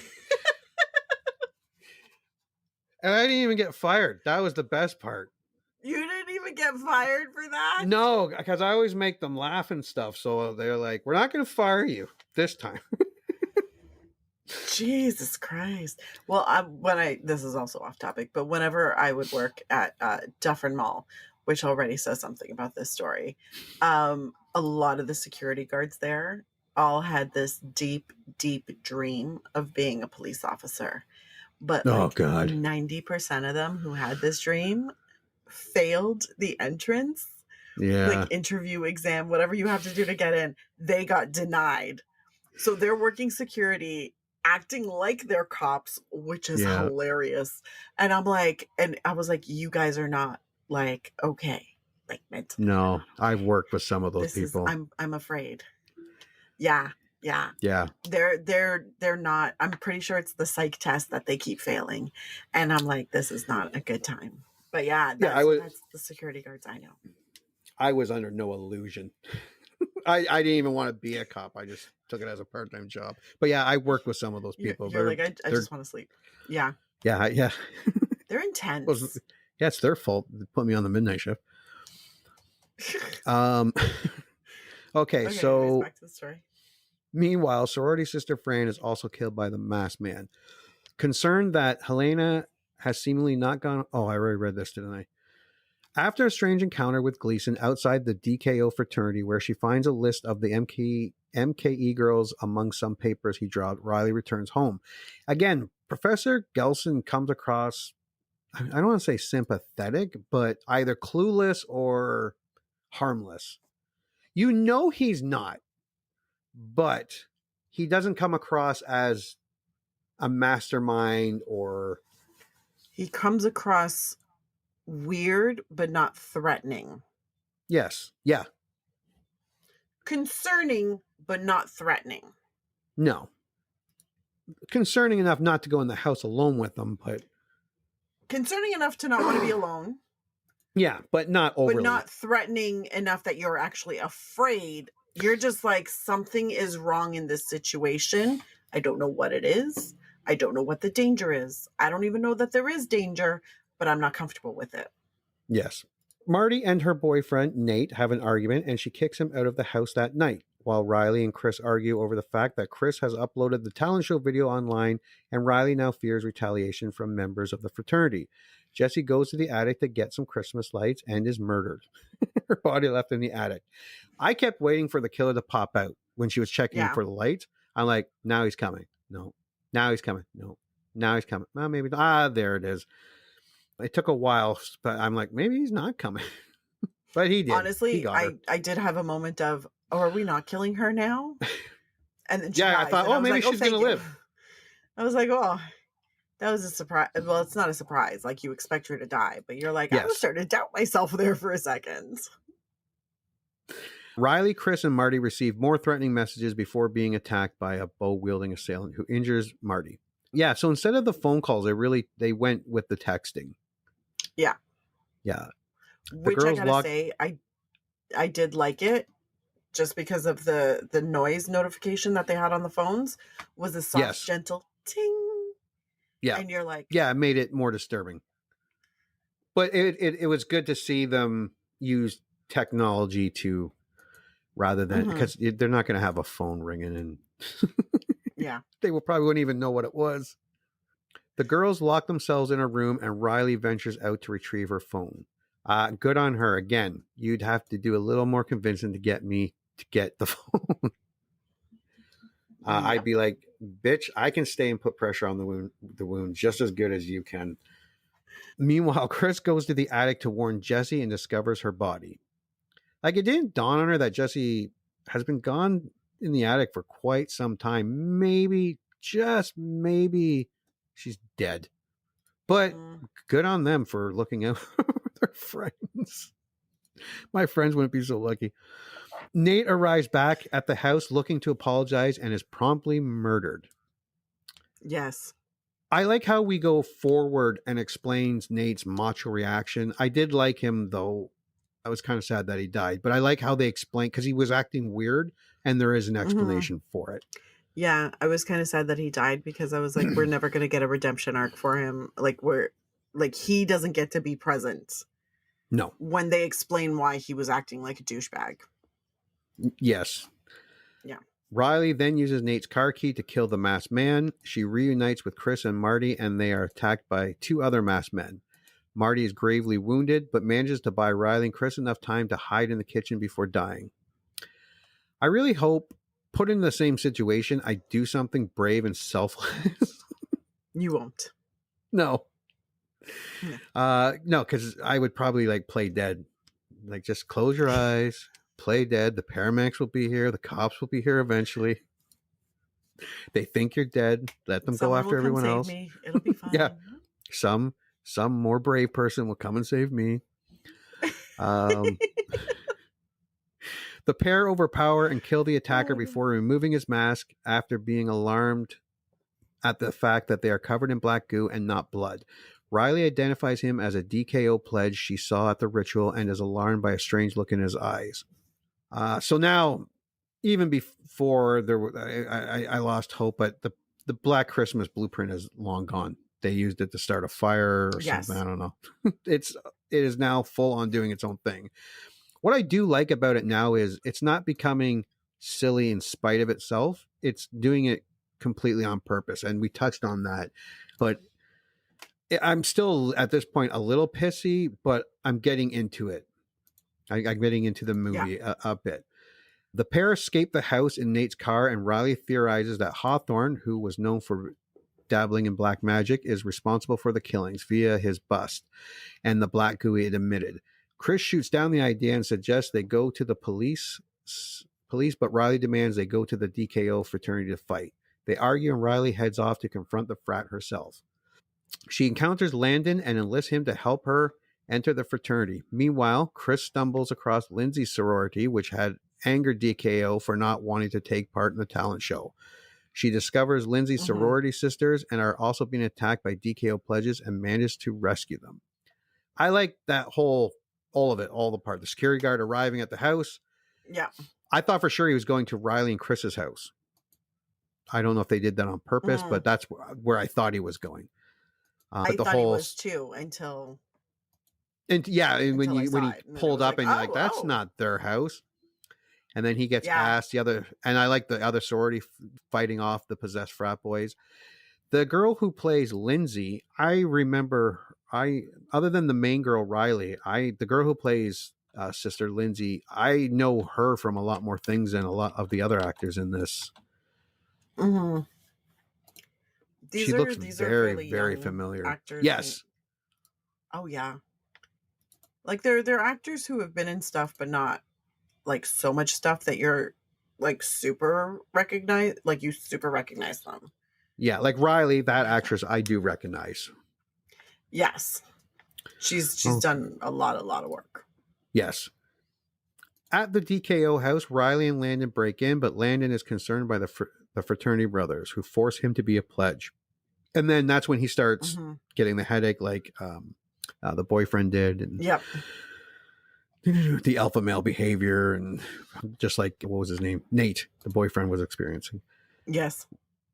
And I didn't even get fired. That was the best part. You didn't even get fired for that? No, because I always make them laugh and stuff. So they're like, we're not going to fire you this time. Jesus Christ. Well, this is also off topic, but whenever I would work at Dufferin Mall, which already says something about this story, a lot of the security guards there all had this deep, deep dream of being a police officer. But 90% of them who had this dream failed the entrance, like interview, exam, whatever you have to do to get in. They got denied. So they're working security, acting like they're cops, which is hilarious. And I was like, you guys are not like okay, like mentally. No, I've worked with some of those people. I'm afraid. Yeah. They're not. I'm pretty sure it's the psych test that they keep failing, and I'm like, this is not a good time. But that's the security guards I know. I was under no illusion. I didn't even want to be a cop. I just took it as a part-time job. But yeah, I worked with some of those people. You're like, I just want to sleep. Yeah. Yeah. They're intense. Well, it's their fault. They put me on the midnight shift. Okay, so back to the story. Meanwhile, sorority sister Fran is also killed by the masked man. Concerned that Helena has seemingly not gone... Oh, I already read this, didn't I? After a strange encounter with Gleason outside the DKO fraternity, where she finds a list of the MKE girls among some papers he dropped, Riley returns home. Again, Professor Gelson comes across, I don't want to say sympathetic, but either clueless or harmless. You know he's not, but he doesn't come across as a mastermind or... He comes across weird, but not threatening. Yes. Yeah. Concerning, but not threatening. No. Concerning enough not to go in the house alone with them, but... Concerning enough to not want to be alone. Yeah, but not overly. But not threatening enough that you're actually afraid. You're just like, something is wrong in this situation. I don't know what it is. I don't know what the danger is. I don't even know that there is danger, but I'm not comfortable with it. Yes. Marty and her boyfriend, Nate, have an argument and she kicks him out of the house that night, while Riley and Chris argue over the fact that Chris has uploaded the talent show video online and Riley now fears retaliation from members of the fraternity. Jessie goes to the attic to get some Christmas lights and is murdered. Her body left in the attic. I kept waiting for the killer to pop out when she was checking for the lights. I'm like, now he's coming. No. Now he's coming. No. Now he's coming. Well, maybe. There it is. It took a while, but I'm like, maybe he's not coming. But he did. Honestly, I did have a moment of, oh, are we not killing her now? And then I thought, maybe she's going to live. I was like, oh, that was a surprise. Well, it's not a surprise. Like, you expect her to die, but you're like, I was starting to doubt myself there for a second. Riley, Chris, and Marty receive more threatening messages before being attacked by a bow-wielding assailant who injures Marty. Yeah, so instead of the phone calls, they went with the texting. Yeah. Yeah. Which I gotta say, I did like it just because of the noise notification that they had on the phones was a soft, gentle ting. Yeah. And you're like... Yeah, it made it more disturbing. But it was good to see them use technology to, rather than, because they're not going to have a phone ringing and... Yeah. They probably wouldn't even know what it was. The girls lock themselves in a room and Riley ventures out to retrieve her phone. Good on her. Again, you'd have to do a little more convincing to get me to get the phone. I'd be like, bitch, I can stay and put pressure on the wound just as good as you can. Meanwhile, Chris goes to the attic to warn Jessie and discovers her body. Like, it didn't dawn on her that Jessie has been gone in the attic for quite some time. Maybe, just maybe, she's dead. But good on them for looking out for their friends. My friends wouldn't be so lucky. Nate arrives back at the house looking to apologize and is promptly murdered. Yes. I like how we go forward and explains Nate's macho reaction. I did like him, though. I was kind of sad that he died, but I like how they explain, because he was acting weird and there is an explanation for it. Yeah, I was kind of sad that he died because I was like, we're never going to get a redemption arc for him. Like he doesn't get to be present. No. When they explain why he was acting like a douchebag. Yes. Yeah. Riley then uses Nate's car key to kill the masked man. She reunites with Chris and Marty, and they are attacked by two other masked men. Marty is gravely wounded, but manages to buy Riley and Chris enough time to hide in the kitchen before dying. I really hope, put in the same situation, I do something brave and selfless. You won't. No. No, because I would probably play dead. Like, just close your eyes, play dead. The paramedics will be here. The cops will be here eventually. They think you're dead. Let them go after everyone else. Me. It'll be fine. Yeah. Some more brave person will come and save me. The pair overpower and kill the attacker before removing his mask after being alarmed at the fact that they are covered in black goo and not blood. Riley identifies him as a DKO pledge she saw at the ritual and is alarmed by a strange look in his eyes. So now, even before I lost hope, but the Black Christmas blueprint is long gone. They used it to start a fire or something. I don't know. It is now full on doing its own thing. What I do like about it now is it's not becoming silly in spite of itself. It's doing it completely on purpose. And we touched on that. But I'm still, at this point, a little pissy, but I'm getting into it. I'm getting into the movie a bit. The pair escape the house in Nate's car, and Riley theorizes that Hawthorne, who was known for dabbling in black magic, is responsible for the killings via his bust and the black goo it emitted. Chris shoots down the idea and suggests they go to the police, but Riley demands they go to the DKO fraternity to fight. They argue and Riley heads off to confront the frat herself. She encounters Landon and enlists him to help her enter the fraternity. Meanwhile, Chris stumbles across Lindsay's sorority, which had angered DKO for not wanting to take part in the talent show. She discovers Lindsay's sorority sisters and are also being attacked by DKO pledges and manages to rescue them. I like that all of it, all the part. The security guard arriving at the house. Yeah. I thought for sure he was going to Riley and Chris's house. I don't know if they did that on purpose, but that's where I thought he was going. I thought he was too, until And yeah, and when until I you when saw he it. And then it pulled was up like, and you're like, oh, that's oh. not their house. And then he gets Yeah. asked the other, and I like the other sorority fighting off the possessed frat boys. The girl who plays Lindsay, I remember, other than the main girl Riley, the girl who plays Sister Lindsay, I know her from a lot more things than a lot of the other actors in this. Mm-hmm. She looks These are very, fairly very young familiar. actors. Yes. Oh yeah. Like they're actors who have been in stuff, but not like so much stuff that you're like super you super recognize them. Yeah, like Riley, that actress I do recognize. Yes. She's done a lot of work. Yes. At the DKO house, Riley and Landon break in, but Landon is concerned by the fraternity brothers who force him to be a pledge. And then that's when he starts getting the headache like the boyfriend did. And yep. The alpha male behavior, and just like, what was his name? Nate, the boyfriend, was experiencing. Yes.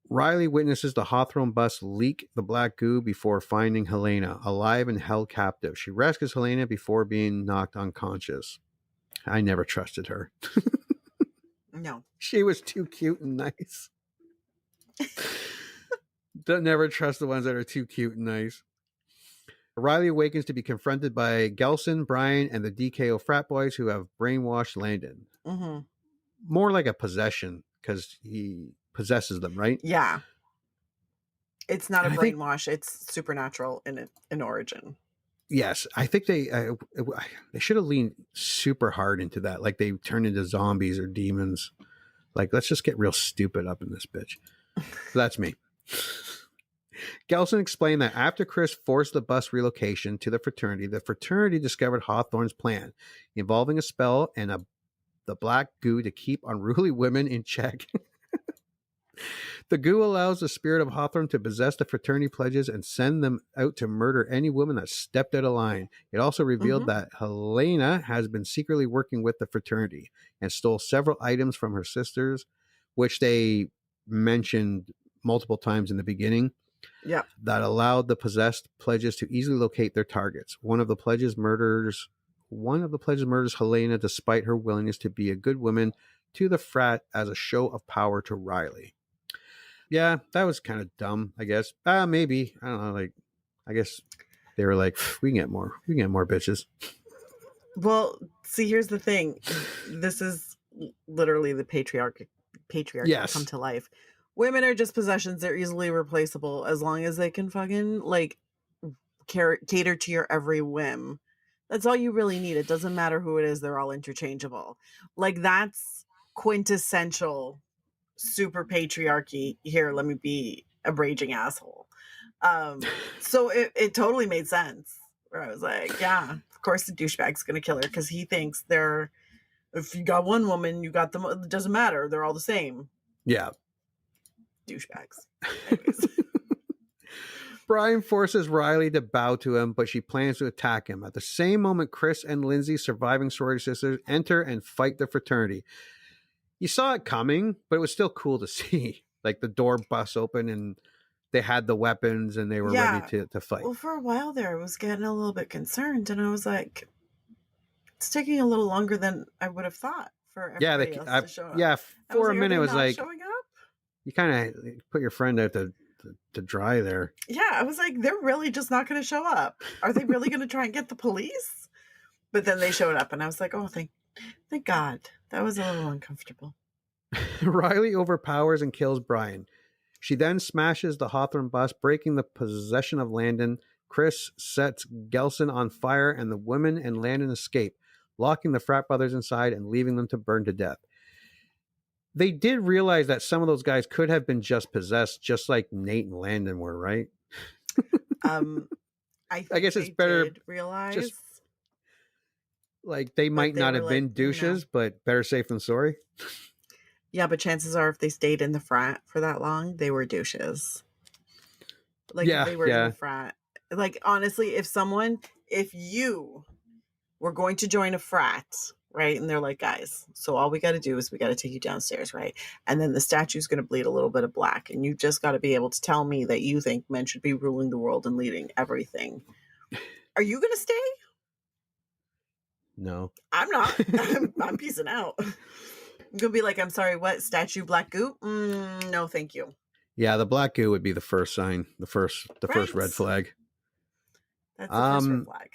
Riley witnesses the Hawthorne bus leak the black goo before finding Helena alive and held captive. She rescues Helena before being knocked unconscious. I never trusted her. No. She was too cute and nice. Don't never trust the ones that are too cute and nice. Riley awakens to be confronted by Gelson, Brian, and the DKO frat boys who have brainwashed Landon. Mm-hmm. More like a possession, because he possesses them, right? Yeah. It's not a brainwash. It's supernatural in origin. Yes, I think they should have leaned super hard into that. Like they turn into zombies or demons. Like, let's just get real stupid up in this bitch. That's me. Gelson explained that after Chris forced the bus relocation to the fraternity discovered Hawthorne's plan, involving a spell and the black goo to keep unruly women in check. The goo allows the spirit of Hawthorne to possess the fraternity pledges and send them out to murder any woman that stepped out of line. It also revealed that Helena has been secretly working with the fraternity and stole several items from her sisters, which they mentioned multiple times in the beginning. Yeah. That allowed the possessed pledges to easily locate their targets. One of the pledges murders Helena despite her willingness to be a good woman to the frat as a show of power to Riley. Yeah, that was kind of dumb, I guess. Maybe. I don't know, like, I guess they were like, we can get more bitches. Well, see, here's the thing. This is literally the patriarchy come to life. Women are just possessions. They're easily replaceable as long as they can fucking like cater to your every whim. That's all you really need. It doesn't matter who it is. They're all interchangeable. Like, that's quintessential super patriarchy. Here, let me be a raging asshole. So it totally made sense. Where I was like, yeah, of course the douchebag's gonna kill her because he thinks if you got one woman, you got them. It doesn't matter. They're all the same. Yeah. Douchebags. Anyways. Brian forces Riley to bow to him, but she plans to attack him. At the same moment, Chris and Lindsay, surviving sorority sisters, enter and fight the fraternity. You saw it coming, but it was still cool to see. Like, the door busts open and they had the weapons and they were ready to fight. Well, for a while there, I was getting a little bit concerned, and I was like, it's taking a little longer than I would have thought for everybody else to show up. Yeah, for a minute it was like, showing up? You kind of put your friend out to dry there. Yeah, I was like, they're really just not going to show up. Are they really going to try and get the police? But then they showed up, and I was like, oh, thank God. That was a little uncomfortable. Riley overpowers and kills Brian. She then smashes the Hawthorne bus, breaking the possession of Landon. Chris sets Gelson on fire, and the women and Landon escape, locking the frat brothers inside and leaving them to burn to death. They did realize that some of those guys could have been just possessed, just like Nate and Landon were, right? I guess it's better realize. Just, like, they might not have been douches, but better safe than sorry. Yeah, but chances are if they stayed in the frat for that long, they were douches. Like, if they were in the frat. Like, honestly, if you were going to join a frat, right? And they're like, guys, so all we got to do is we got to take you downstairs, right? And then the statue's going to bleed a little bit of black. And you just got to be able to tell me that you think men should be ruling the world and leading everything. Are you going to stay? No. I'm not. I'm peacing out. I'm gonna be like, I'm sorry, what? Statue black goo? No, thank you. Yeah, the black goo would be the first sign, the first red flag. That's the first red flag.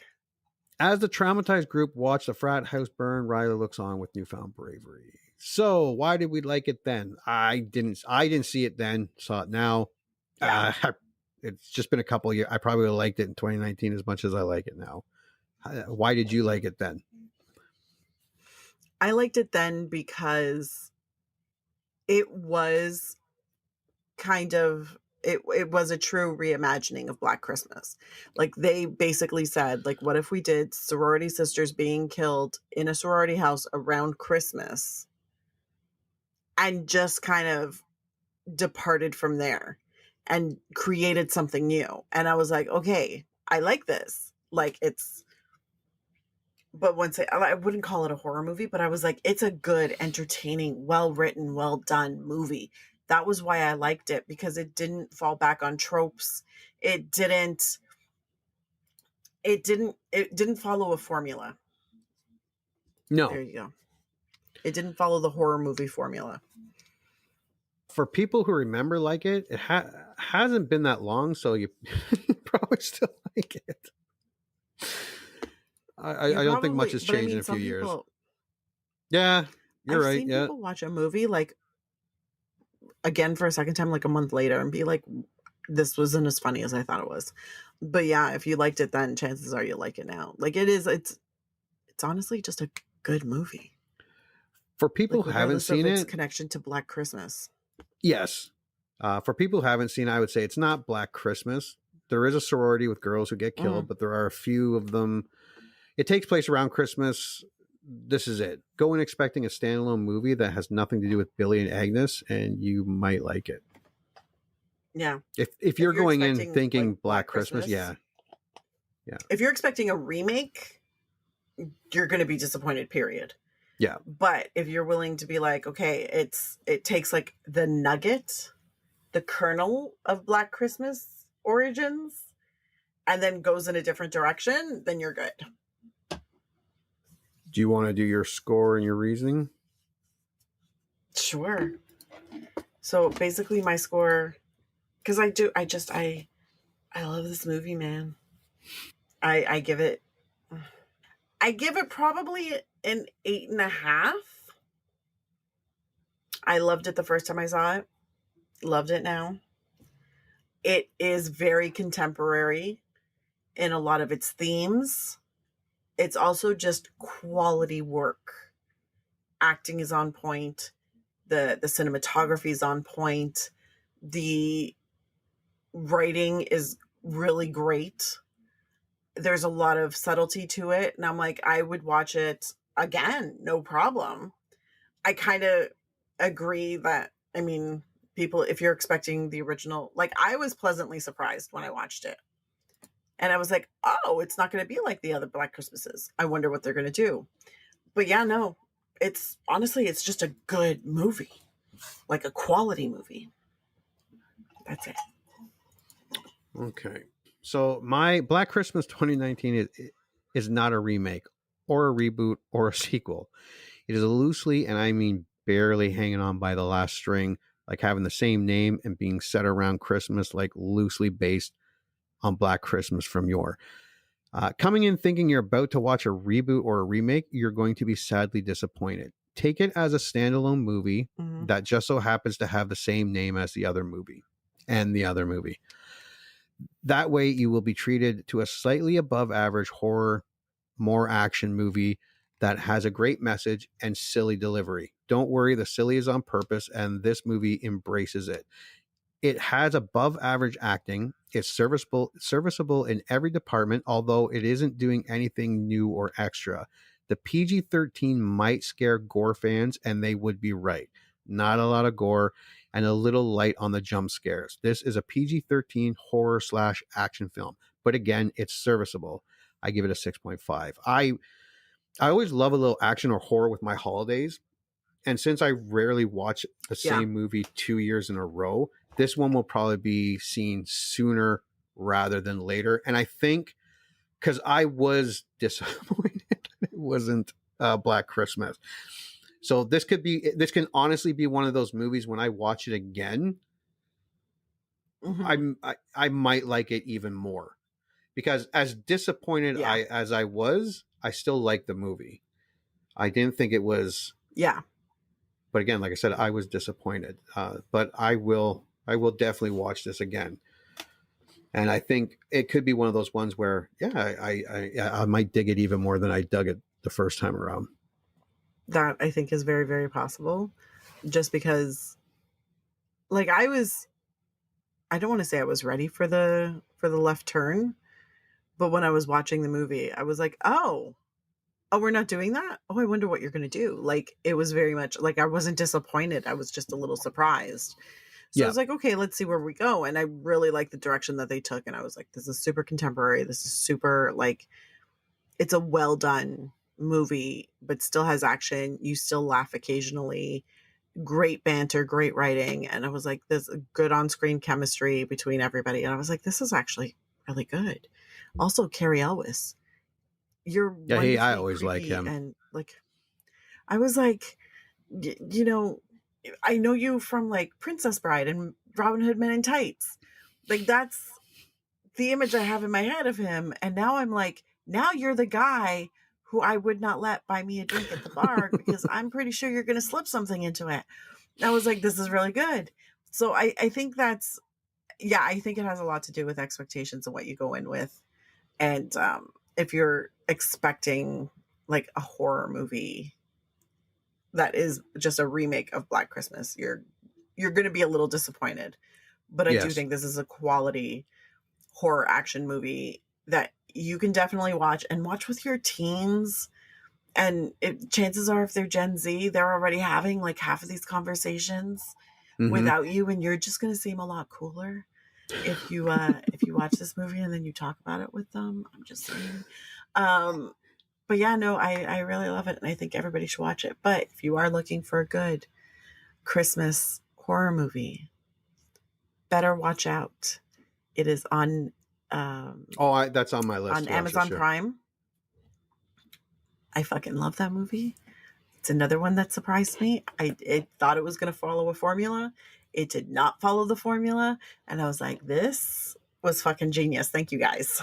As the traumatized group watch the frat house burn, Riley looks on with newfound bravery. So, why did we like it then? I didn't see it then. Saw it now. Yeah. It's just been a couple of years. I probably would have liked it in 2019 as much as I like it now. Why did you like it then? I liked it then because it was kind of it was a true reimagining of Black Christmas. Like, they basically said, like, what if we did sorority sisters being killed in a sorority house around Christmas and just kind of departed from there and created something new. And I was like, okay, I like this. Like, but once I wouldn't call it a horror movie, but I was like, it's a good, entertaining, well-written, well-done movie. That was why I liked it, because it didn't fall back on tropes. It didn't follow a formula. No. There you go. It didn't follow the horror movie formula. For people who remember like it, it hasn't been that long, so you probably still like it. I don't think much has changed in a few years. Yeah, you're right. I've seen people watch a movie like again for a second time, like a month later, and be like, "This wasn't as funny as I thought it was." But yeah, if you liked it then, chances are you like it now. Like, it's honestly just a good movie. For people who haven't seen it, connection to Black Christmas. Yes. For people who haven't seen it, I would say it's not Black Christmas. There is a sorority with girls who get killed, but there are a few of them. It takes place around Christmas. This is it. Go in expecting a standalone movie that has nothing to do with Billy and Agnes, and you might like it. Yeah. If you're going in thinking like Black Christmas, yeah. If you're expecting a remake, you're going to be disappointed, period. Yeah. But if you're willing to be like, okay, it takes like the nugget, the kernel of Black Christmas origins, and then goes in a different direction, then you're good. Do you want to do your score and your reasoning? Sure. So basically my score, because I love this movie, man. I give it probably an 8.5. I loved it the first time I saw it. Loved it now. It is very contemporary in a lot of its themes. It's also just quality work. Acting is on point. The cinematography is on point. The writing is really great. There's a lot of subtlety to it. And I'm like, I would watch it again, no problem. I kind of agree that, I mean, people, if you're expecting the original, like, I was pleasantly surprised when I watched it. And I was like, oh, it's not going to be like the other Black Christmases. I wonder what they're going to do. But yeah, no, it's just a good movie, like a quality movie. That's it. Okay. So my Black Christmas 2019 is not a remake or a reboot or a sequel. It is a loosely, and I mean barely, hanging on by the last string, like having the same name and being set around Christmas, like loosely based on Black Christmas from yore. Coming in thinking you're about to watch a reboot or a remake, you're going to be sadly disappointed. Take it as a standalone movie that just so happens to have the same name as the other movie and the other movie. That way you will be treated to a slightly above average horror, more action movie that has a great message and silly delivery. Don't worry, the silly is on purpose, and this movie embraces it. It has above average acting. It's serviceable in every department, although it isn't doing anything new or extra. The PG-13 might scare gore fans, and they would be right. Not a lot of gore and a little light on the jump scares. This is a PG-13 horror / action film, but again, it's serviceable. I give it a 6.5. I always love a little action or horror with my holidays. And since I rarely watch the same movie 2 years in a row, this one will probably be seen sooner rather than later. And I think because I was disappointed wasn't Black Christmas. So this can honestly be one of those movies when I watch it again, I might like it even more, because as disappointed as I was, I still liked the movie. I didn't think it was. Yeah. But again, like I said, I was disappointed. But I will definitely watch this again. And I think it could be one of those ones where, I might dig it even more than I dug it the first time around. That I think is very, very possible. Just because, like, I don't want to say I was ready for the left turn, but when I was watching the movie, I was like, oh, we're not doing that? Oh, I wonder what you're going to do. Like, it was very much like, I wasn't disappointed. I was just a little surprised. So I was like, okay, let's see where we go. And I really like the direction that they took. And I was like, this is super contemporary. This is super, like, it's a well done movie, but still has action. You still laugh occasionally. Great banter, great writing. And I was like, there's a good on-screen chemistry between everybody. And I was like, this is actually really good. Also, Carrie Elwes. I always like him. And like, I was like, you know, I know you from like Princess Bride and Robin Hood Men in Tights. Like, that's the image I have in my head of him. And now I'm like, now you're the guy who I would not let buy me a drink at the bar because I'm pretty sure you're going to slip something into it. I was like, this is really good. So I think that's, I think it has a lot to do with expectations and what you go in with. And if you're expecting like a horror movie that is just a remake of Black Christmas, you're going to be a little disappointed. But I do think this is a quality horror action movie that you can definitely watch with your teens. And chances are, if they're Gen Z, they're already having like half of these conversations without you, and you're just going to seem a lot cooler if you watch this movie and then you talk about it with them. I'm just saying. But yeah, no, I really love it, and I think everybody should watch it. But if you are looking for a good Christmas horror movie, better watch out. It is on that's on my list on Amazon Prime. I fucking love that movie. It's another one that surprised me. I thought it was going to follow a formula. It did not follow the formula, and I was like, this was fucking genius. Thank you guys.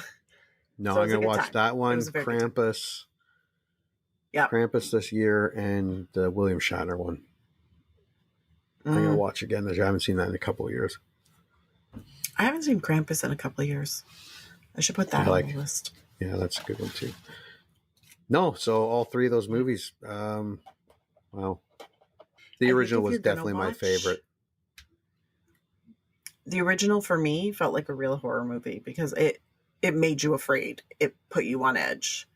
No, so I'm going to watch that one, Krampus. Yeah, Krampus this year, and the William Shatner one. I'm going to watch again. I haven't seen that in a couple of years. I haven't seen Krampus in a couple of years. I should put that on the list. Yeah, that's a good one too. No, so all three of those movies. Wow. The original was definitely my favorite. The original for me felt like a real horror movie because it made you afraid. It put you on edge.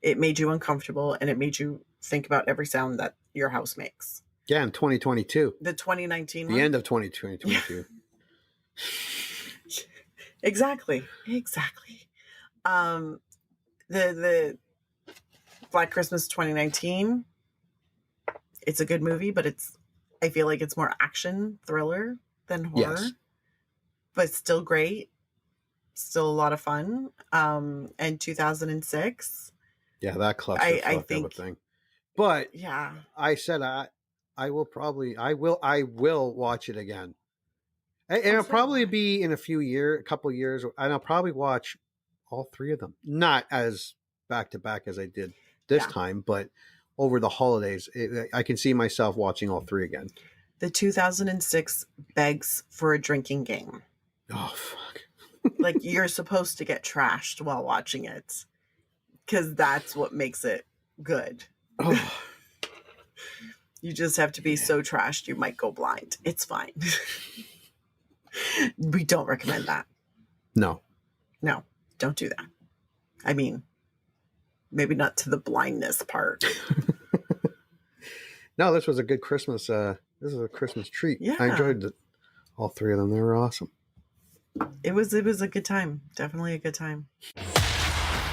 It made you uncomfortable, and it made you think about every sound that your house makes. Yeah, in 2022. The 2019 one? The end of 2022. Exactly. The Black Christmas 2019, it's a good movie, but I feel like it's more action thriller than horror. Yes. But still great. Still a lot of fun. And 2006. Yeah, that clusterfuck of a thing. But yeah, I said I will watch it again. And it'll probably be in a couple years, and I'll probably watch all three of them. Not as back to back as I did this time, but over the holidays, I can see myself watching all three again. The 2006 begs for a drinking game. Oh, fuck. Like, you're supposed to get trashed while watching it, because that's what makes it good. Oh. You just have to be so trashed you might go blind. It's fine. We don't recommend that. No, don't do that. I mean, maybe not to the blindness part. No, this was a good Christmas. This is a Christmas treat. Yeah. I enjoyed all three of them. They were awesome. It was a good time. Definitely a good time.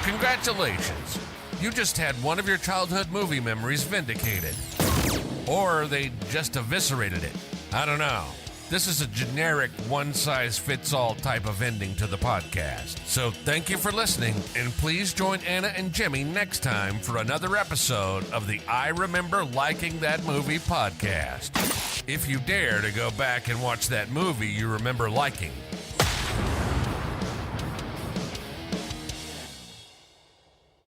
Congratulations. You just had one of your childhood movie memories vindicated. Or they just eviscerated it. I don't know. This is a generic one-size-fits-all type of ending to the podcast. So thank you for listening, and please join Anna and Jimmy next time for another episode of the I Remember Liking That Movie podcast. If you dare to go back and watch that movie you remember liking,